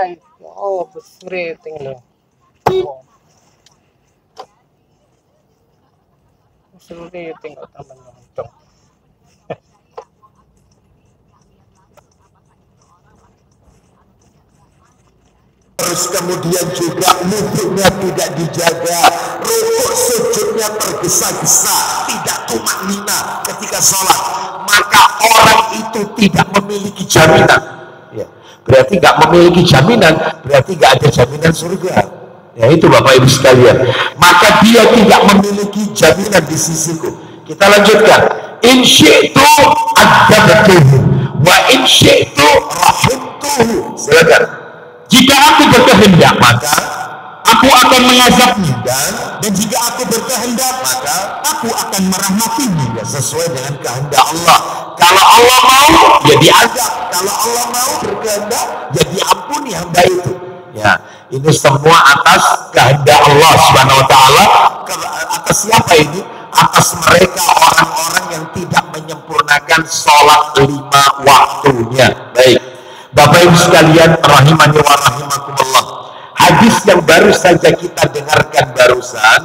guys. Oh, rating loh. Oh. Rating kok teman nonton. Terus kemudian juga wudhunya tidak dijaga, rukuk sujudnya tergesa-gesa, tidak tumaknina ketika sholat, maka orang itu tidak memiliki jaminan. Ya, berarti nggak memiliki jaminan, berarti nggak ada jaminan surga. Ya itu Bapak Ibu sekalian. Maka dia tidak memiliki jaminan di sisiku. Kita lanjutkan. In syi'tu adzabtuhu wa in syi'tu rahimtuhu. Silakan. Jika aku berkehendak, maka aku akan mengazabnya, dan jika aku berkehendak, maka aku akan merahmatinya, ya, sesuai dengan kehendak Allah. Kalau Allah mau, ya diazab. Kalau Allah mau berkehendak, ya diampuni hamba itu. Ya, ini semua atas kehendak Allah Subhanahu wa taala. Atas siapa ini? Atas mereka orang-orang yang tidak menyempurnakan sholat 5 waktunya. Baik. Bapak Ibu sekalian, rahimani wa rahimakumullah. Hadis yang baru saja kita dengarkan barusan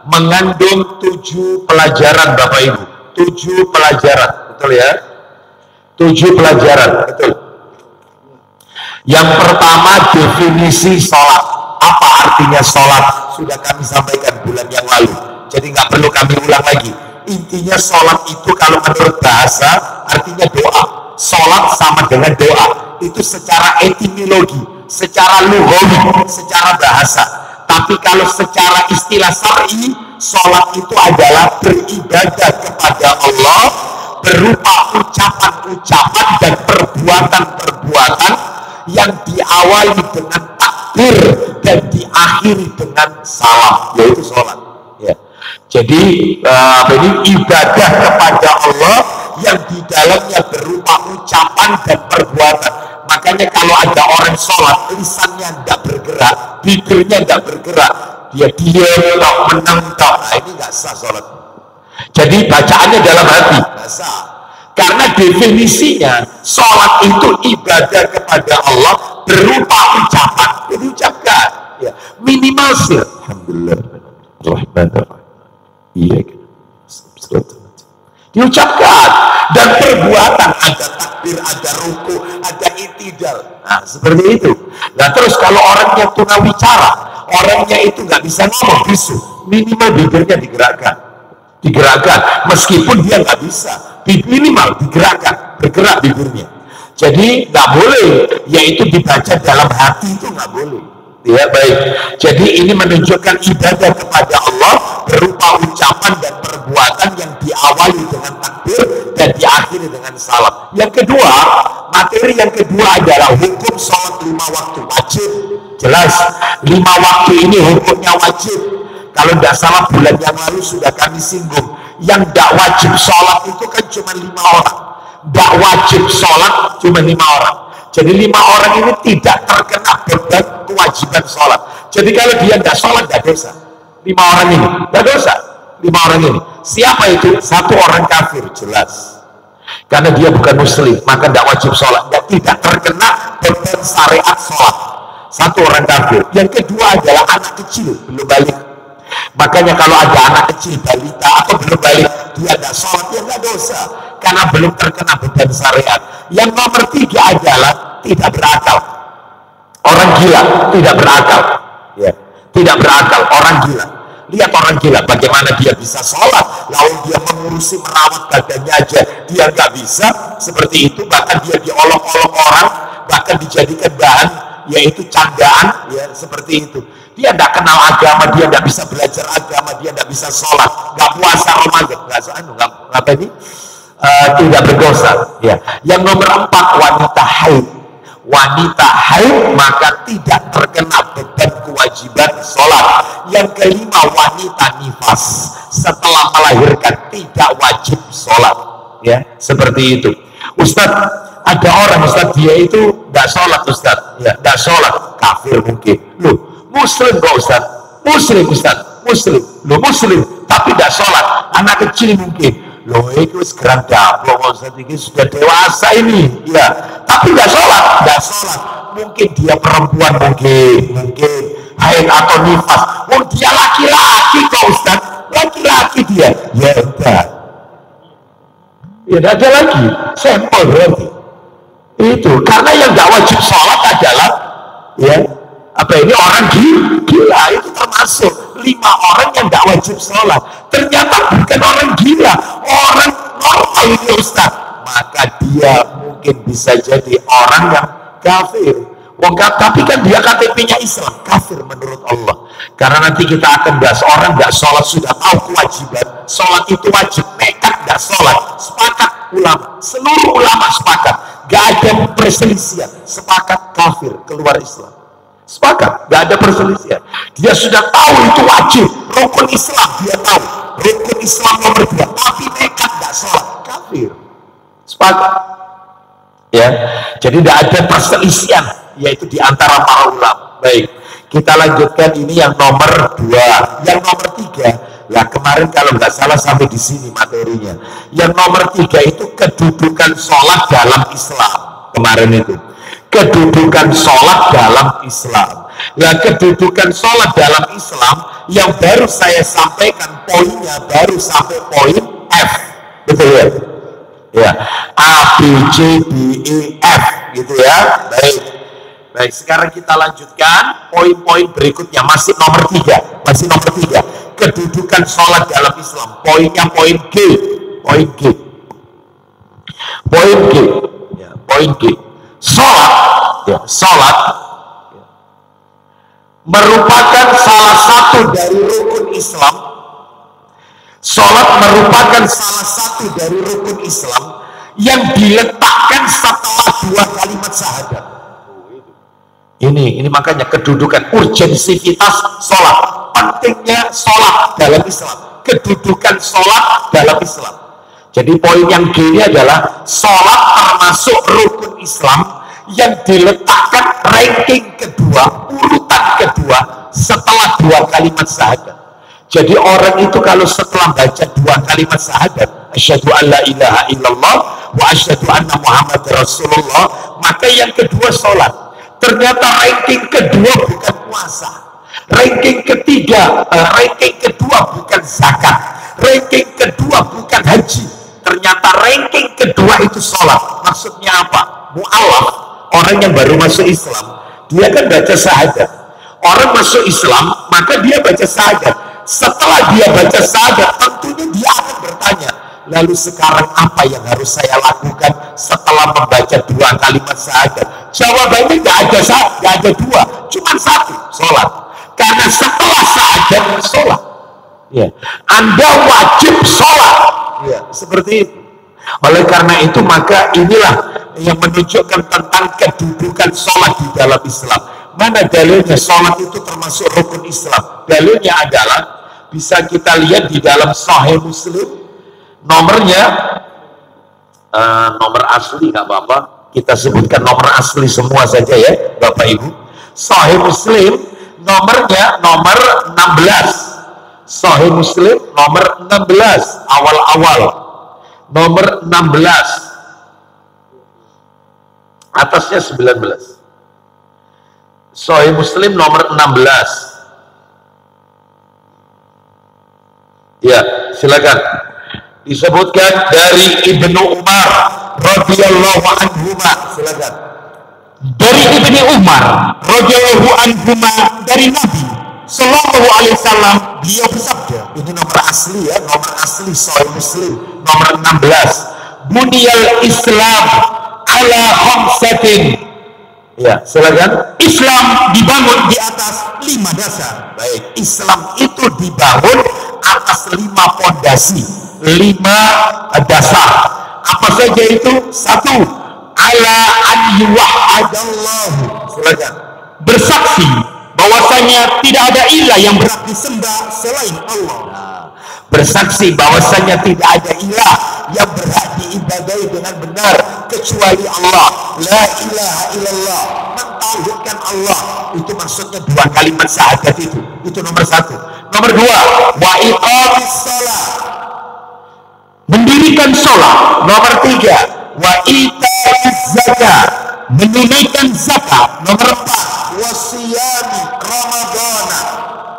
mengandung 7 pelajaran Bapak Ibu. 7 pelajaran, betul ya? 7 pelajaran, betul. Yang pertama, definisi sholat. Apa artinya sholat? Sudah kami sampaikan bulan yang lalu. Jadi nggak perlu kami ulang lagi. Intinya sholat itu kalau menurut bahasa artinya doa. Sholat sama dengan doa. Itu secara etimologi, secara lughawi, secara bahasa. Tapi kalau secara istilah syar'i, sholat itu adalah beribadah kepada Allah berupa ucapan-ucapan dan perbuatan-perbuatan yang diawali dengan takbir dan diakhiri dengan salam, yaitu sholat. Ya. Jadi ini ibadah kepada Allah yang di dalamnya berupa ucapan dan perbuatan. Makanya kalau ada orang sholat, lisannya tidak bergerak, bibirnya tidak bergerak, dia diam, tak menang, tak, nah ini nggak sah sholat. Jadi bacaannya dalam hati, nggak sah. Karena definisinya sholat itu ibadah kepada Allah berupa ucapan, diucapkan, ya, minimal sih. Alhamdulillah, iya, diucapkan, dan perbuatan, ada takbir, ada ruku, ada itidal. Nah, seperti itu. Nah, terus kalau orang yang tunawicara, orangnya itu nggak bisa ngomong, bisu, minimal bibirnya digerakkan, meskipun dia nggak bisa, minimal digerakkan, bergerak bibirnya. Jadi nggak boleh, yaitu dibaca dalam hati itu nggak boleh. Ya, baik. Jadi ini menunjukkan ibadah kepada Allah berupa ucapan dan perbuatan yang diawali dengan takbir dan diakhiri dengan salam. Yang kedua, materi yang kedua adalah hukum sholat 5 waktu wajib. Jelas, 5 waktu ini hukumnya wajib. Kalau tidak salah bulan yang lalu sudah kami singgung. Yang tidak wajib sholat itu kan cuma 5 orang. Tidak wajib sholat cuma 5 orang. Jadi 5 orang ini tidak terkena beban kewajiban sholat. Jadi kalau dia tidak sholat, tidak dosa. 5 orang ini, tidak dosa. 5 orang ini. Siapa itu? 1 orang kafir, jelas. Karena dia bukan muslim, maka tidak wajib sholat. Dan tidak terkena beban syariat sholat. 1 orang kafir. Yang kedua adalah anak kecil, belum balik. Makanya kalau ada anak kecil, balita atau belum balik, dia tidak sholat, dia tidak dosa. Karena belum terkena beban syariat. Yang nomor 3 adalah tidak berakal. Orang gila tidak berakal. Ya, tidak berakal, orang gila. Lihat orang gila, bagaimana dia bisa sholat, lalu dia mengurusi merawat badannya aja, dia nggak bisa seperti itu, bahkan dia diolok-olok orang, bahkan dijadikan bahan, yaitu candaan, ya seperti itu. Dia tidak kenal agama, dia tidak bisa belajar agama, dia tidak bisa sholat, nggak puasa Ramadan, nggak ini, tidak berdosa. Ya. Yang nomor 4, wanita haid. Wanita haid maka tidak terkena beban kewajiban sholat. Yang kelima, wanita nifas setelah melahirkan tidak wajib sholat. Ya, seperti itu. Ustadz, ada orang Ustadz dia itu tidak sholat Ustadz, ya, tidak sholat, kafir mungkin. Loh, muslim kok Ustadz? Muslim Ustadz, muslim. Loh, muslim tapi tidak sholat, anak kecil mungkin. loh itu sekarang daplok Ustaz ini sudah dewasa ini, ya, tapi nggak sholat. Mungkin dia perempuan, mungkin haid atau nifas. Dia laki-laki kok Ustaz, laki-laki dia, ya udah, ya tidak ada lagi, sampel berarti. Itu karena yang nggak wajib sholat adalah, ya, apa ini orang gila, itu termasuk 5 orang yang nggak wajib sholat. Ternyata bukan orang gila, orang normal ini Ustaz. Maka dia mungkin bisa jadi orang yang kafir. Tapi kan dia KTP-nya Islam, kafir menurut Allah. Karena nanti kita akan bahas orang nggak sholat sudah tahu kewajiban sholat itu wajib, nekat nggak sholat, sepakat ulama, seluruh ulama sepakat, nggak ada perselisihan, sepakat kafir, keluar Islam. Sepakat, gak ada perselisihan. Dia sudah tahu itu wajib, rukun Islam dia tahu, rukun Islam nomor 2, tapi nekat gak sholat, kafir. Sepakat, ya. Jadi tidak ada perselisihan, yaitu di antara para ulama. Baik, kita lanjutkan ini yang nomor 2. Yang nomor 3, lah kemarin kalau nggak salah sampai di sini materinya. Yang nomor 3 itu kedudukan sholat dalam Islam. Kemarin itu kedudukan sholat dalam Islam. Nah, kedudukan sholat dalam Islam yang baru saya sampaikan poinnya, baru sampai poin F, betul ya? Ya, A, B, C, D, E, F, gitu ya. Baik, sekarang kita lanjutkan poin-poin berikutnya, masih nomor 3, kedudukan sholat dalam Islam. Poinnya poin G, poin G. Sholat merupakan salah satu dari rukun Islam. Sholat merupakan salah satu dari rukun Islam yang diletakkan setelah 2 kalimat syahadat. Ini makanya kedudukan urgensivitas sholat, pentingnya sholat dalam Islam, kedudukan sholat dalam Islam. Jadi poin yang G ini adalah sholat termasuk rukun Islam yang diletakkan ranking kedua, urutan kedua setelah 2 kalimat syahadat. Jadi orang itu kalau setelah baca 2 kalimat syahadat, asyhadu an la ilaha illallah wa asyhadu anna Muhammad Rasulullah, maka yang kedua sholat. Ternyata ranking kedua bukan puasa, ranking kedua bukan zakat, ranking kedua bukan haji. Ternyata ranking kedua itu sholat. Maksudnya apa? Mu'alaf, orang yang baru masuk Islam, dia kan baca syahadat. Orang masuk Islam, maka dia baca syahadat. Setelah dia baca syahadat, tentunya dia akan bertanya, lalu sekarang apa yang harus saya lakukan setelah membaca 2 kalimat syahadat? Jawabannya nggak ada 2, cuma 1, sholat. Karena setelah syahadat, sholat. Ya. Anda wajib sholat. Ya, seperti itu. Oleh karena itu maka inilah yang menunjukkan tentang kedudukan sholat di dalam Islam. Mana dalilnya sholat itu termasuk rukun Islam? Dalilnya adalah bisa kita lihat di dalam Sahih Muslim, nomornya nomor asli nggak apa-apa, kita sebutkan nomor asli semua saja ya Bapak Ibu. Sahih Muslim nomornya nomor 16. Sahih Muslim nomor 16, awal-awal nomor 16, atasnya 19. Sahih Muslim nomor 16. Ya, silakan. Disebutkan dari Ibnu Umar radhiyallahu anhuma, silakan. Dari Ibnu Umar radhiyallahu anhuma, dari Nabi Sallallahu alaihi wasallam, beliau bersabda, ini nomor asli ya, nomor asli Sahih Muslim nomor 16. Buniyal Islam ala khamsatin. Ya, silakan. Islam dibangun di atas 5 dasar. Baik, Islam itu dibangun atas 5 fondasi, 5 dasar. Apa saja itu? 1, ala an yuwahhadallahu. Silakan. Bersaksi bahwasanya tidak ada ilah yang berhak disembah selain Allah. Bersaksi bahwasanya tidak ada ilah yang berhak diibadahi dengan benar kecuali Allah. La ilaha illallah, mentauhidkan Allah. Itu maksudnya 2 kalimat syahadat itu nomor 1. Nomor 2, wa iqamis shalah. mendirikan sholat. Nomor 3, wa itaiz zakat, menunaikan zakat. Nomor 4, wasiyami ramadana,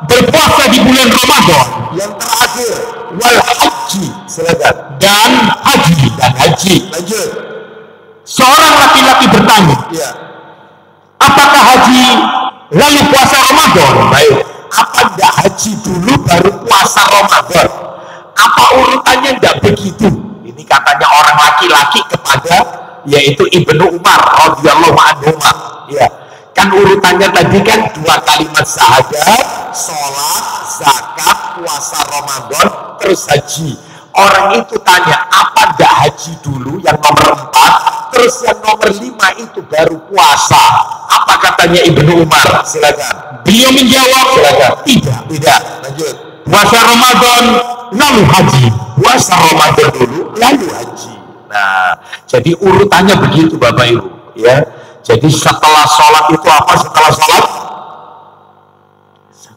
berpuasa di bulan Ramadan. Yang terakhir, wal haji, silakan, dan haji. Lanjut. Seorang laki-laki bertanya, ya, apakah haji lalu puasa Ramadan? Baik, apa enggak haji dulu baru puasa Ramadan? Apa urutannya enggak begitu? Ini katanya orang laki-laki kepada yaitu Ibnu Umar radhiyallahu anhu. Ya, kan urutannya tadi kan 2 kalimat syahadat, sholat, zakat, puasa Ramadan, terus haji. Orang itu tanya, apa enggak haji dulu yang nomor 4, terus yang nomor 5 itu baru puasa? Apa katanya Ibnu Umar? Silakan. Beliau menjawab, silakan. Tidak. Lanjut. Puasa Ramadan lalu haji. Puasa Ramadan dulu lalu haji. Nah, jadi urutannya begitu Bapak Ibu, ya. Jadi setelah sholat itu apa? Setelah sholat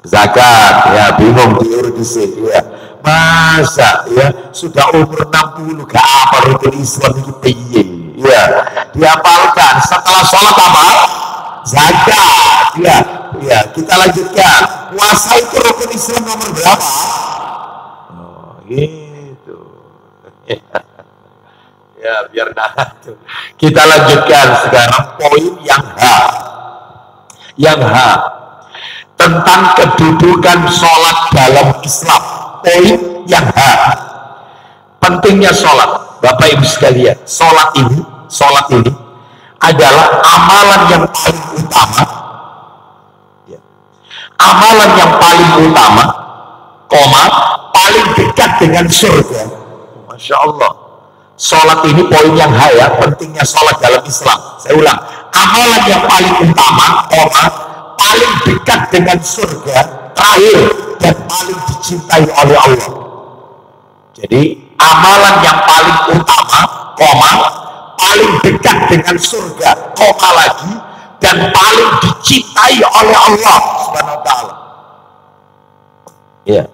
zakat, ya, bingung diurut di sini, ya. Masa ya sudah umur 60 gak apa rukun Islam itu piye, ya, dihafalkan. Setelah sholat apa? Zakat, ya. Kita lanjutkan. Puasa itu rukun Islam nomor berapa? Oh, gitu. Ya, biar nahan. Kita lanjutkan sekarang poin yang H. Tentang kedudukan sholat dalam Islam. Poin yang H. Pentingnya sholat. Bapak Ibu sekalian, sholat ini adalah amalan yang paling utama. Ya. Amalan yang paling utama, paling dekat dengan surga. Masya Allah. Sholat ini poin yang H, ya, pentingnya sholat dalam Islam. Saya ulang, amalan yang paling utama, paling dekat dengan surga, terakhir, dan paling dicintai oleh Allah. Jadi amalan yang paling utama, paling dekat dengan surga, lagi, dan paling dicintai oleh Allah Subhanahu wa ta'ala. Ya,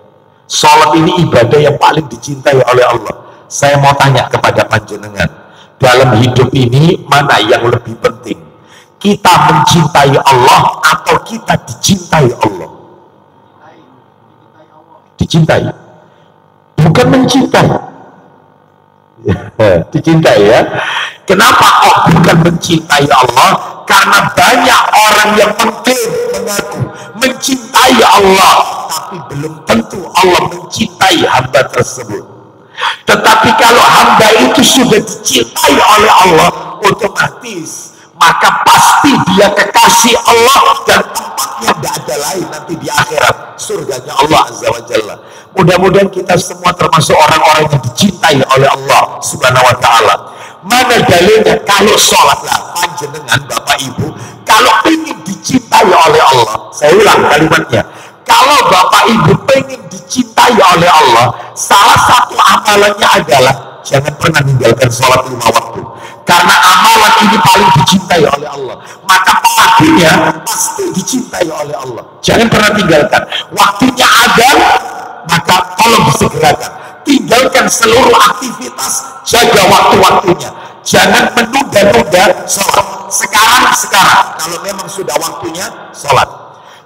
sholat ini ibadah yang paling dicintai oleh Allah. Saya mau tanya kepada panjenengan, dalam hidup ini mana yang lebih penting? Kita mencintai Allah atau kita dicintai Allah? Dicintai, bukan mencintai. Dicintai, ya. Kenapa kok bukan mencintai Allah? Karena banyak orang yang mengklaim, mengaku mencintai Allah, tapi belum tentu Allah mencintai hamba tersebut. Tetapi kalau hamba itu sudah dicintai oleh Allah, otomatis maka pasti dia kekasih Allah, dan tempatnya tidak ada lain nanti di akhirat, surganya Allah Azza wa Jalla. Mudah-mudahan kita semua termasuk orang-orang yang dicintai oleh Allah Subhanahu wa ta'ala. Mana dalilnya? Kalau sholatlah panjenengan Bapak Ibu, kalau ingin dicintai oleh Allah, saya ulang kalimatnya, kalau Bapak Ibu pengen dicintai oleh Allah, salah satu amalannya adalah jangan pernah meninggalkan sholat 5 waktu. Karena amalan ini paling dicintai oleh Allah, maka pelakunya pasti dicintai oleh Allah. Jangan pernah tinggalkan. Waktunya ada, maka tolong disegerakan. Tinggalkan seluruh aktivitas, jaga waktu-waktunya. Jangan menunda-nunda sholat. Sekarang, kalau memang sudah waktunya sholat.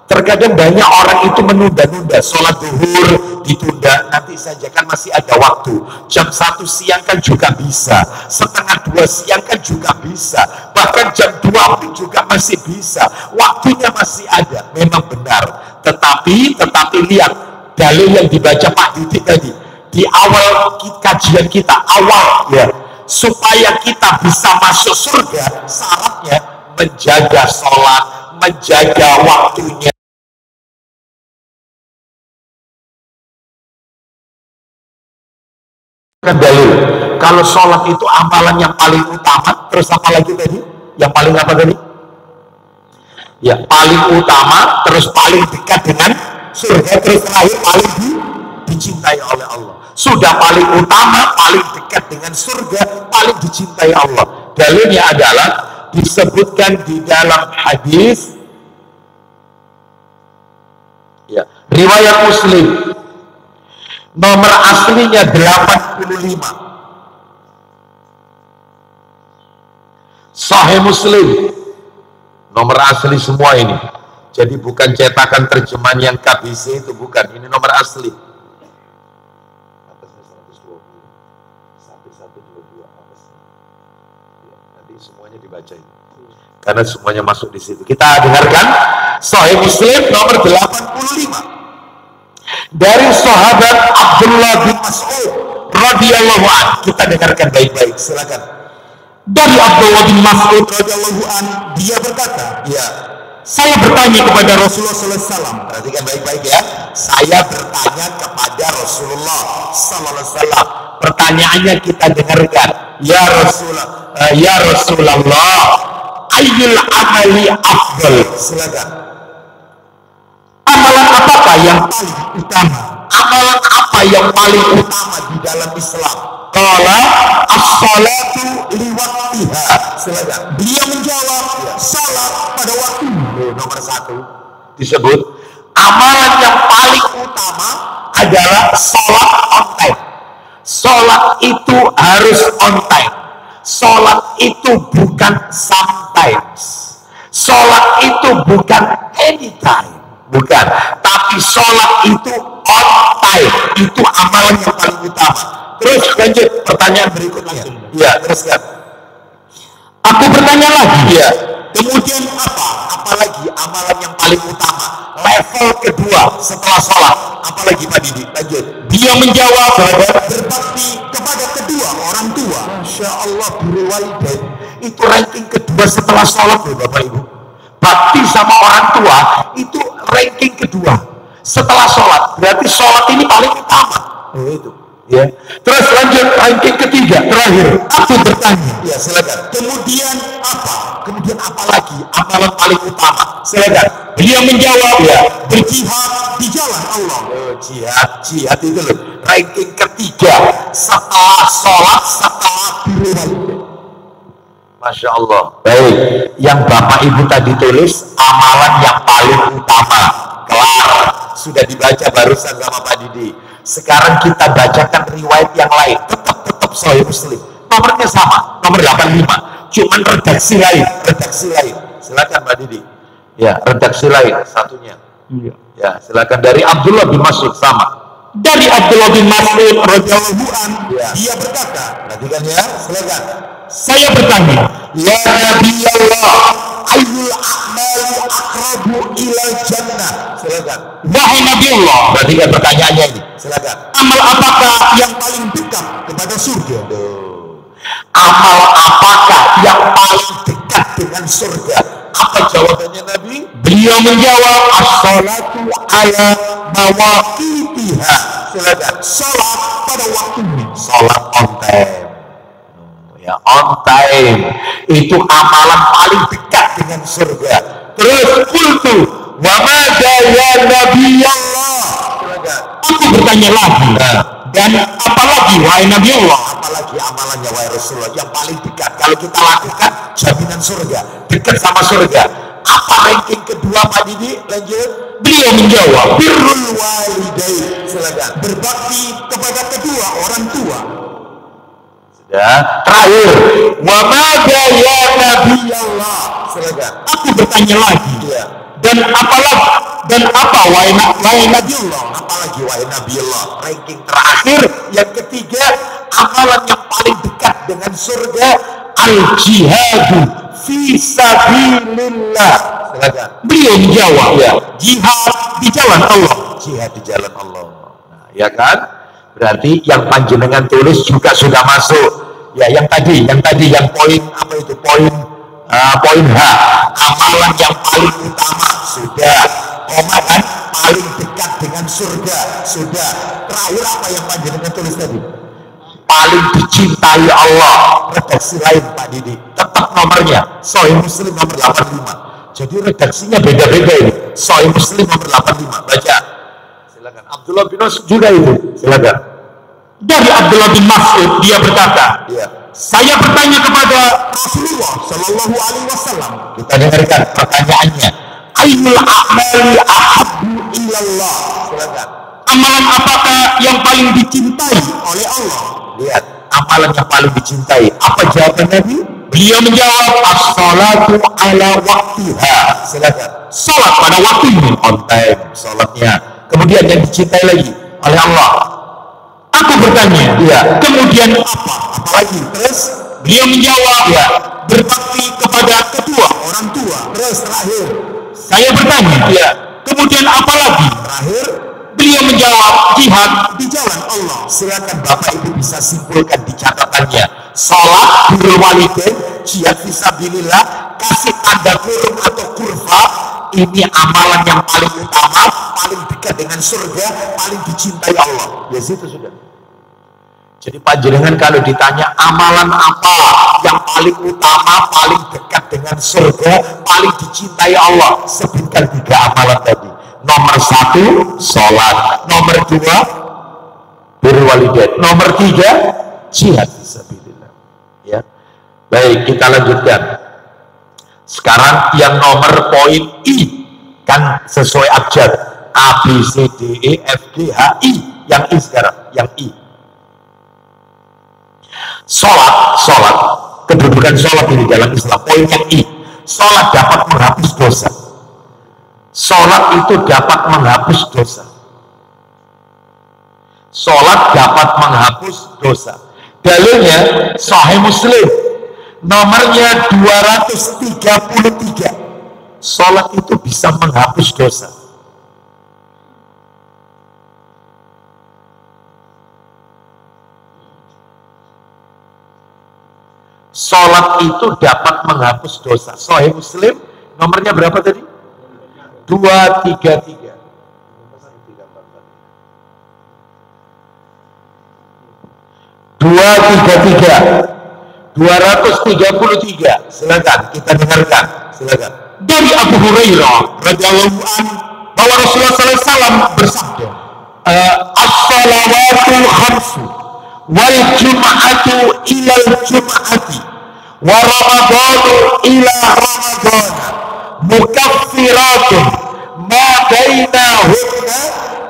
Terkadang banyak orang itu menunda-nunda sholat zuhur, ditunda nanti saja, kan masih ada waktu. Jam 1 siang kan juga bisa, setengah 2 siang kan juga bisa, bahkan jam 2 pun juga masih bisa. Waktunya masih ada, memang benar. Tetapi lihat dalil yang dibaca Pak Didik tadi di awal kajian kita, ya, supaya kita bisa masuk surga, syaratnya menjaga sholat, menjaga waktunya. Dalil kalau sholat itu amalan yang paling utama, terus apa lagi tadi? Yang paling apa tadi? Ya, paling utama, terus paling dekat dengan surga, terus terakhir paling dicintai oleh Allah. Sudah paling utama, paling dekat dengan surga, paling dicintai Allah. Dalilnya adalah disebutkan di dalam hadis, ya, riwayat Muslim. Nomor aslinya 85. Sahih Muslim. Nomor asli semua ini. Jadi bukan cetakan terjemahan yang KBC itu, bukan. Ini nomor asli. Atasnya 120 sampai 122 atasnya. Ya, nanti semuanya dibaca ini. Karena semuanya masuk di situ. Kita dengarkan Sahih Muslim nomor 85 dari sahabat Abdullah bin Mas'ud radhiyallahu anhu. Kita dengarkan baik-baik, silakan. Dari Abdullah bin Mas'ud radhiyallahu anhu, dia berkata, ya, saya bertanya kepada Rasulullah sallallahu alaihi wasallam. Perhatikan baik-baik ya. Saya bertanya kepada Rasulullah sallallahu alaihi wasallam. Pertanyaannya kita dengarkan. Ya Rasulullah, ayyul amali afdal? Silakan. Amalan apakah yang paling utama? Amalan apa yang paling utama di dalam Islam? Qala as-salatu liwaqtiha. Silakan. Beliau menjawab, salat pada waktunya. Nomor 1 disebut amalan yang paling utama adalah salat on time. Salat itu harus on time. Salat itu bukan sometimes. Salat itu bukan anytime. Bukan, tapi sholat itu on time. Itu amalan yang paling utama. Terus lanjut pertanyaan berikutnya. Ya, teruskan. Aku bertanya lagi. Ya. Kemudian apalagi amalan yang paling utama, level kedua setelah sholat, apalagi Pak Didi? Lanjut. Dia menjawab, berbakti kepada kedua orang tua. Masya Allah, birrul walidain. Itu ranking kedua setelah sholat loh Bapak Ibu. Bakti sama orang tua itu ranking kedua setelah sholat. Berarti sholat ini paling utama. Itu. Ya. Terus lanjut ranking ketiga terakhir. Aku bertanya. Ya silakan. Kemudian apa? Kemudian apa lagi? Amalan paling utama. Silakan. Dia menjawab, ya, berjihad di jalan Allah. Jihad itu loh. Ranking ketiga setelah sholat, setelah birrul. Masya Allah. Baik, yang Bapak Ibu tadi tulis amalan yang paling utama. Kelar, sudah dibaca barusan sama Pak Didi. Sekarang kita bacakan riwayat yang lain. Tetap Sahih Muslim. Nomornya sama, nomor 85. Cuman redaksi lain. Silakan Pak Didi. Ya, redaksi lain satunya. Ya, silakan dari Abdullah bin Mas'ud sama. Dari Abdullah bin Mas'ud radhiyallahu anhu, dia berkata, perhatikan ya, silakan. Saya bertanya, ya Nabi Allah, ayyul a'mali aqrabu ilal jannah? Silakan. Wahai Nabi Allah, perhatikan pertanyaannya ini. Silakan. Amal apakah yang paling dekat kepada surga? Amal apakah yang paling dekat dengan surga? Apa jawabannya Nabi? Beliau menjawab, as-salatu ala mawaqitiha. Silakan. Salat pada waktunya. Salat on time. Ya, on time. Itu amalan paling dekat dengan surga. Terus qultu wa madza ya Nabi Allah? Silakan. Aku bertanya lagi. Dan apalagi wahai Nabi Allah? Apalagi amalannya wahai Rasulullah yang paling dekat kalau kita lakukan jaminan surga, dekat sama surga. Apa ranking kedua Pak Didi? Lanjut. Beliau menjawab, birrul walidain. Silakan. Berbakti kepada kedua orang tua. Sudah. Terakhir, wa madza ya Nabi Allah? Silakan. Aku bertanya lagi. Ya. Dan apa wahai Nabi Allah? Apalagi wahai Nabi Allah? Ranking terakhir yang ketiga, amalan yang paling dekat dengan surga, al-jihadu fi sabilillah. Silakan. Beliau menjawab, ya, jihad di jalan Allah. Jihad di jalan Allah. Nah, ya kan? Berarti yang panjenengan tulis juga sudah masuk. Ya, yang tadi yang poin apa itu? Poin H, amalan yang paling utama sudah, koma kan, paling dekat dengan surga sudah. Terakhir apa yang panjenengan tulis tadi? Paling dicintai Allah. Redaksi lain Pak Didi, tetap nomornya Sahih Muslim nomor 85. Jadi redaksinya beda-beda ini. Sahih Muslim nomor 85. Baca. Silakan. Abdullah bin Mas'ud juga itu. Silakan. Dari Abdullah bin Mas'ud dia berkata, ya, saya bertanya kepada Rasulullah Shallallahu Alaihi Wasallam. Kita dengarkan pertanyaannya. Ayyul a'mali ahabbu ilallah? Silakan. amalan apakah yang paling dicintai oleh Allah? Lihat, amalan yang paling dicintai. Apa jawaban Nabi? Beliau menjawab, as-salatu ala waktiha. Silakan. Salat pada waktunya, on time salatnya. Kemudian yang dicintai lagi oleh Allah. Aku bertanya, ya. Kemudian apa? Apalagi? Terus beliau menjawab, ya, berbakti kepada kedua orang tua. Terus terakhir, saya bertanya, ya. Kemudian apa lagi? Terakhir, beliau menjawab, jihad di jalan Allah. Silakan Bapak Ibu bisa simpulkan di catatannya. Salat, birrul walidain, jihad fisabilillah, kasih tanda kurung atau kurva. Ini amalan yang paling utama, paling dekat dengan surga, paling dicintai Allah. Ya situ sudah. Jadi panjenengan kalau ditanya amalan apa yang paling utama, paling dekat dengan surga, paling dicintai Allah, sebutkan 3 amalan tadi. Nomor 1, sholat. Nomor 2, birrul walidain. Nomor 3, jihad fisabilillah. Ya. Baik, kita lanjutkan. Sekarang yang nomor poin I, kan sesuai abjad A, B, C, D, E, F, G, H, I. Yang I sekarang, yang I. Sholat, kedudukan sholat ini dalam Islam. Poin yang I, sholat dapat menghapus dosa. Sholat itu dapat menghapus dosa. Sholat dapat menghapus dosa. Dalilnya Sahih Muslim, nomornya 233. Sholat itu bisa menghapus dosa. Sholat itu dapat menghapus dosa. Sahih Muslim, nomornya berapa tadi? 233. 233. Silakan kita dengarkan. Silakan. Dari Abu Hurairah radhiyallahu anhu bahwa Rasulullah SAW bersabda, as-salawatul khamsu wal jum'atu ilal jum'ati wa ramadanu ila ramadana mukaffiratun ma bainahunna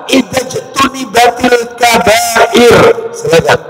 idza jtunibatil kabair. Silakan.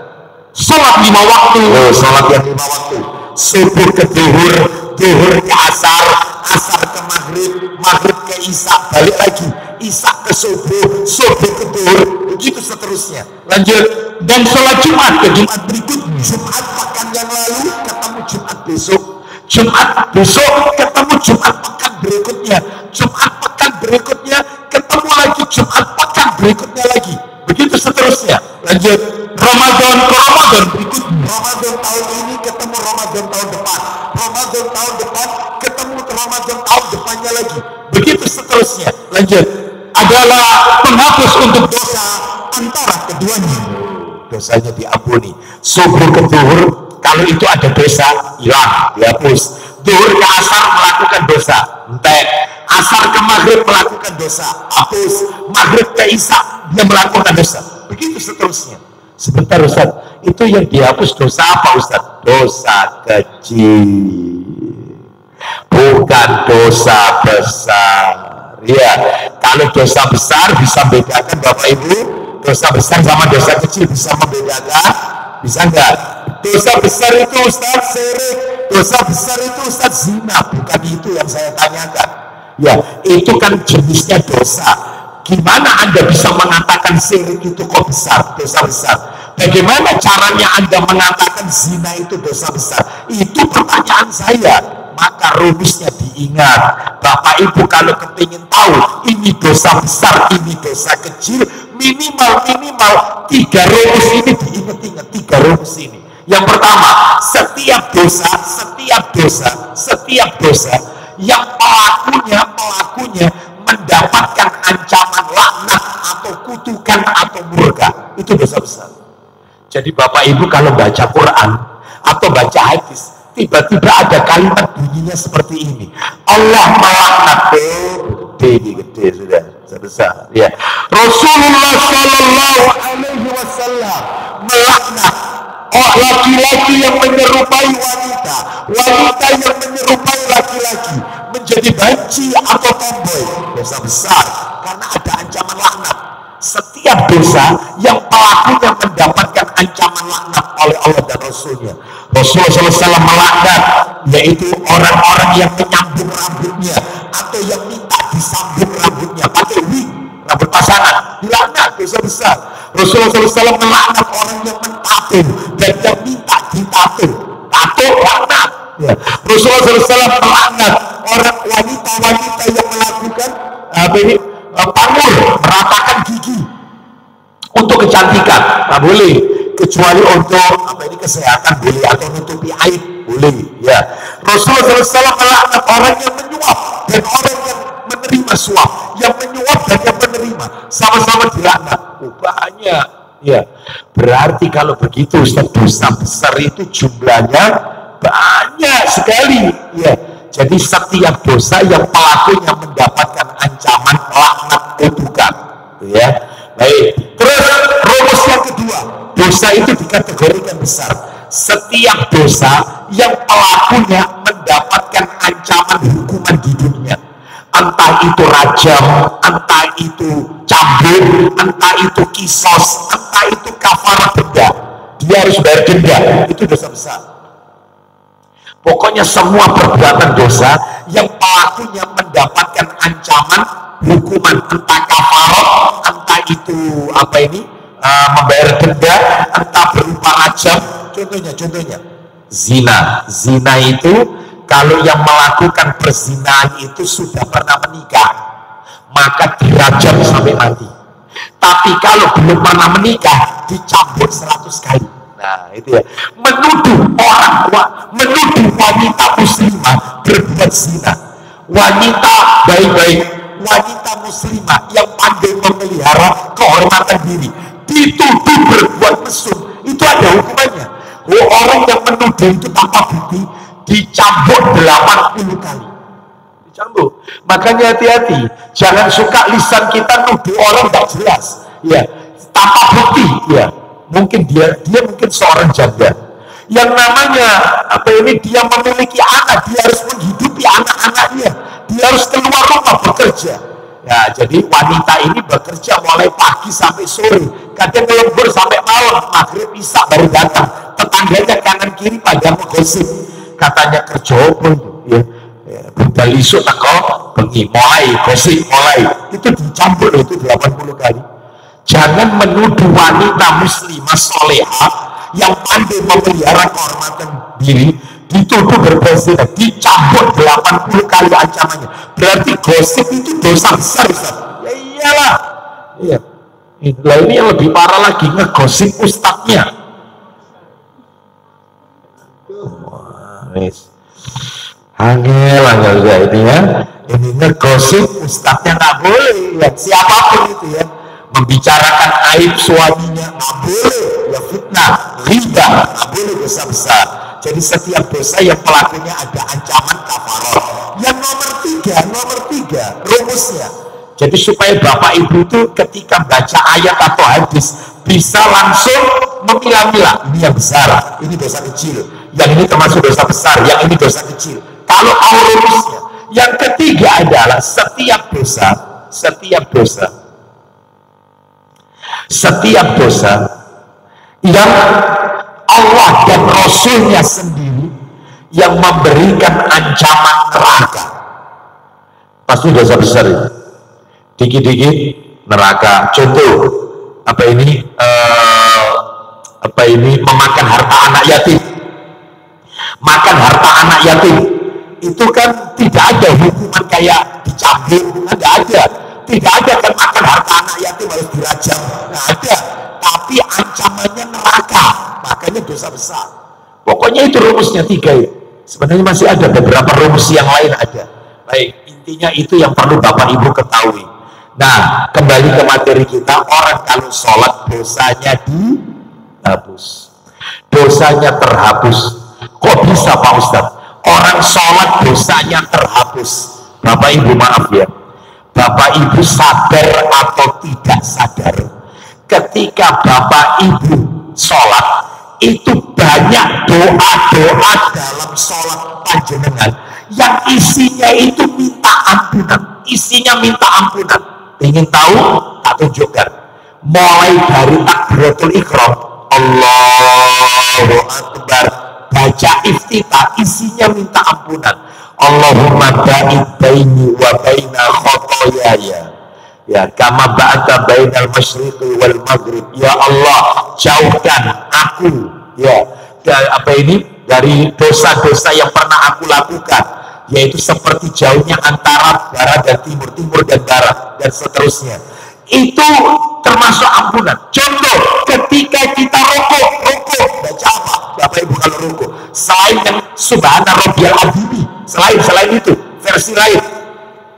Salat 5 waktu. Salat yang 5 waktu. Subuh ke zuhur, zuhur ke asar, asar ke maghrib, maghrib ke isya, balik lagi, isya ke subuh, subuh ke zuhur, begitu seterusnya. Lanjut. Dan sholat Jumat ke Jumat berikutnya. Jumat pekan yang lalu ketemu Jumat besok. Jumat besok ketemu Jumat pekan berikutnya. Jumat pekan berikutnya ketemu lagi Jumat pekan berikutnya lagi. Begitu seterusnya. Lanjut. Ramadan ke Ramadan berikutnya. Ramadan tahun ini ketemu Ramadan tahun depan. Ramadan tahun depan ketemu Ramadan tahun depannya lagi. Begitu seterusnya. Lanjut. Adalah penghapus untuk dosa antara keduanya. Dosanya diampuni. Subuh ke zuhur, kalau itu ada dosa, hilang, dihapus. Zuhur ke asar melakukan dosa, entek. Asar ke maghrib melakukan dosa, hapus. Maghrib ke isya dia melakukan dosa. Begitu seterusnya. Sebentar Ustaz, itu yang dihapus dosa apa Ustaz? Dosa kecil, bukan dosa besar. Ya, kalau dosa besar bisa bedakan Bapak Ibu, dosa besar sama dosa kecil bisa membedakan? Bisa enggak? Dosa besar itu Ustaz syirik, dosa besar itu Ustaz zina, bukan itu yang saya tanyakan. Ya, itu kan jenisnya dosa. Gimana Anda bisa mengatakan syirik itu kok besar, dosa besar? Bagaimana caranya Anda mengatakan zina itu dosa besar? Itu pertanyaan saya. Maka rumusnya diingat. Bapak Ibu kalau kepingin tahu ini dosa besar, ini dosa kecil, minimal 3 rumus ini diingat-ingat. 3 rumus ini. Yang pertama, setiap dosa yang pelakunya mendapatkan ancaman laknat atau kutukan atau murka, itu dosa besar. Jadi Bapak Ibu kalau baca Quran atau baca hadis, tiba-tiba ada kalimat bunyinya seperti ini, Allah melaknat. Gede sudah besar. Ya. Rasulullah Shallallahu Alaihi Wasallam melaknat laki-laki yang menyerupai wanita, wanita yang menyerupai laki-laki, menjadi banci atau tomboy, dosa besar karena ada ancaman laknat. setiap dosa yang pelakunya mendapatkan ancaman laknat oleh Allah dan Rasulnya. Rasulullah SAW melaknat, yaitu orang-orang yang menyambung rambutnya atau yang minta disambung rambutnya pakai wig, rambut pasangan, dilaknat, dosa besar. Rasulullah SAW melaknat orang yang mentato dan yang minta ditato, tato laknat. Ya. Rasulullah SAW melaknat orang wanita-wanita yang melakukan pangur, meratakan gigi untuk kecantikan, nggak boleh, kecuali untuk kesehatan boleh, atau nutupi aib boleh. Ya. Rasulullah SAW melaknat orang yang menyuap dan orang yang menerima suap, yang menyuap dan yang menerima sama-sama dilaknat. Banyak. Ya, berarti kalau begitu Ustaz, dosa besar itu jumlahnya banyak sekali. Ya, jadi setiap dosa yang pelakunya mendapatkan ancaman laknat kutukan. Ya, baik. Terus rumus yang kedua, dosa itu dikategorikan besar. Setiap dosa yang pelakunya mendapatkan ancaman hukuman di dunia, entah itu rajam, entah itu cambuk, entah itu kisos, entah itu kafarah denda, dia harus bayar denda, itu dosa besar. Pokoknya semua perbuatan dosa yang pelakunya mendapatkan ancaman hukuman, entah kafarah, entah itu membayar denda, entah berupa rajam. Contohnya zina itu kalau yang melakukan perzinahan itu sudah pernah menikah, maka dirajam sampai mati. Tapi kalau belum pernah menikah, dicambuk 100 kali. Nah, itu ya. Menuduh wanita muslimah berbuat zina. Wanita baik-baik, wanita muslimah yang pandai memelihara kehormatan diri, dituduh berbuat mesum, itu ada hukumannya. Orang yang menuduh itu tanpa bukti dicambuk 80 kali. Dicambuk. Makanya hati-hati, jangan suka lisan kita nuduh orang tidak jelas. Ya, tanpa bukti. Ya, mungkin dia mungkin seorang janda. Yang namanya dia memiliki anak, dia harus menghidupi anak-anaknya. Dia harus keluar rumah bekerja. Ya, jadi wanita ini bekerja mulai pagi sampai sore, kadang lembur sampai malam, maghrib isya baru datang. Tetangganya kanan kiri pada menggosip, katanya kerja apa itu, ya, budal isu teko bengi mulai gosip mulai, itu dicampur itu 80 kali. Jangan menuduh wanita muslimah solehah yang pandai memelihara kehormatan diri dituduh berzina, dicampur 80 kali ancamannya. Berarti gosip itu dosa besar, Ustaz. Ya iyalah. Iya. Nah, ini yang lebih parah lagi, ngegosip ustadznya. Angel ini ya, ini ngegosip ustadznya nggak boleh ya, siapapun itu ya, membicarakan aib suaminya nggak boleh, ya fitnah, riba nggak boleh, dosa besar. Jadi setiap dosa yang pelakunya ada ancaman kafarah. Yang nomor tiga rumusnya. Jadi supaya bapak ibu itu ketika baca ayat atau hadis bisa langsung memilah-milah, ini yang besar, ini dosa kecil, yang ini termasuk dosa besar, yang ini dosa kecil. Kalau rumusnya, yang ketiga adalah setiap dosa yang Allah dan Rasulnya sendiri yang memberikan ancaman neraka, pasti dosa besar itu. Dikit-dikit neraka. Contoh memakan harta anak yatim. Makan harta anak yatim itu kan tidak ada hukuman kayak dicambuk, nggak ada. Tidak ada kan makan harta anak yatim harus dirajam, nggak ada. Tapi ancamannya neraka, makanya dosa besar. Pokoknya itu rumusnya 3 itu. Sebenarnya masih ada beberapa rumus yang lain ada. Baik, intinya itu yang perlu Bapak Ibu ketahui. Nah, kembali ke materi kita, orang kalau sholat dosanya dihapus, dosanya terhapus. Kok bisa Pak Ustadz? Orang sholat dosanya terhapus. Bapak Ibu maaf ya, Bapak Ibu sadar atau tidak sadar, ketika Bapak Ibu sholat itu banyak doa-doa dalam sholat panjenengan yang isinya itu minta ampunan, isinya minta ampunan. Ingin tahu? Tak tunjukkan. mulai dari takbiratul ihram Allahu Akbar, baca iftitah, isinya minta ampunan. Allahumma ba'id baini wa baina khotoyaya, ya kama ba'da bainal masyriqi wal maghrib. Ya Allah, jauhkan aku, ya apa ini, dari dosa-dosa yang pernah aku lakukan, yaitu seperti jauhnya antara barat dan timur, timur dan barat, dan seterusnya. Itu termasuk ampunan. Contoh, ketika kita rukuk baca apa Bapak Ibu kalau rukuk? Selain yang subhana rabbiyal azim, selain itu versi lain,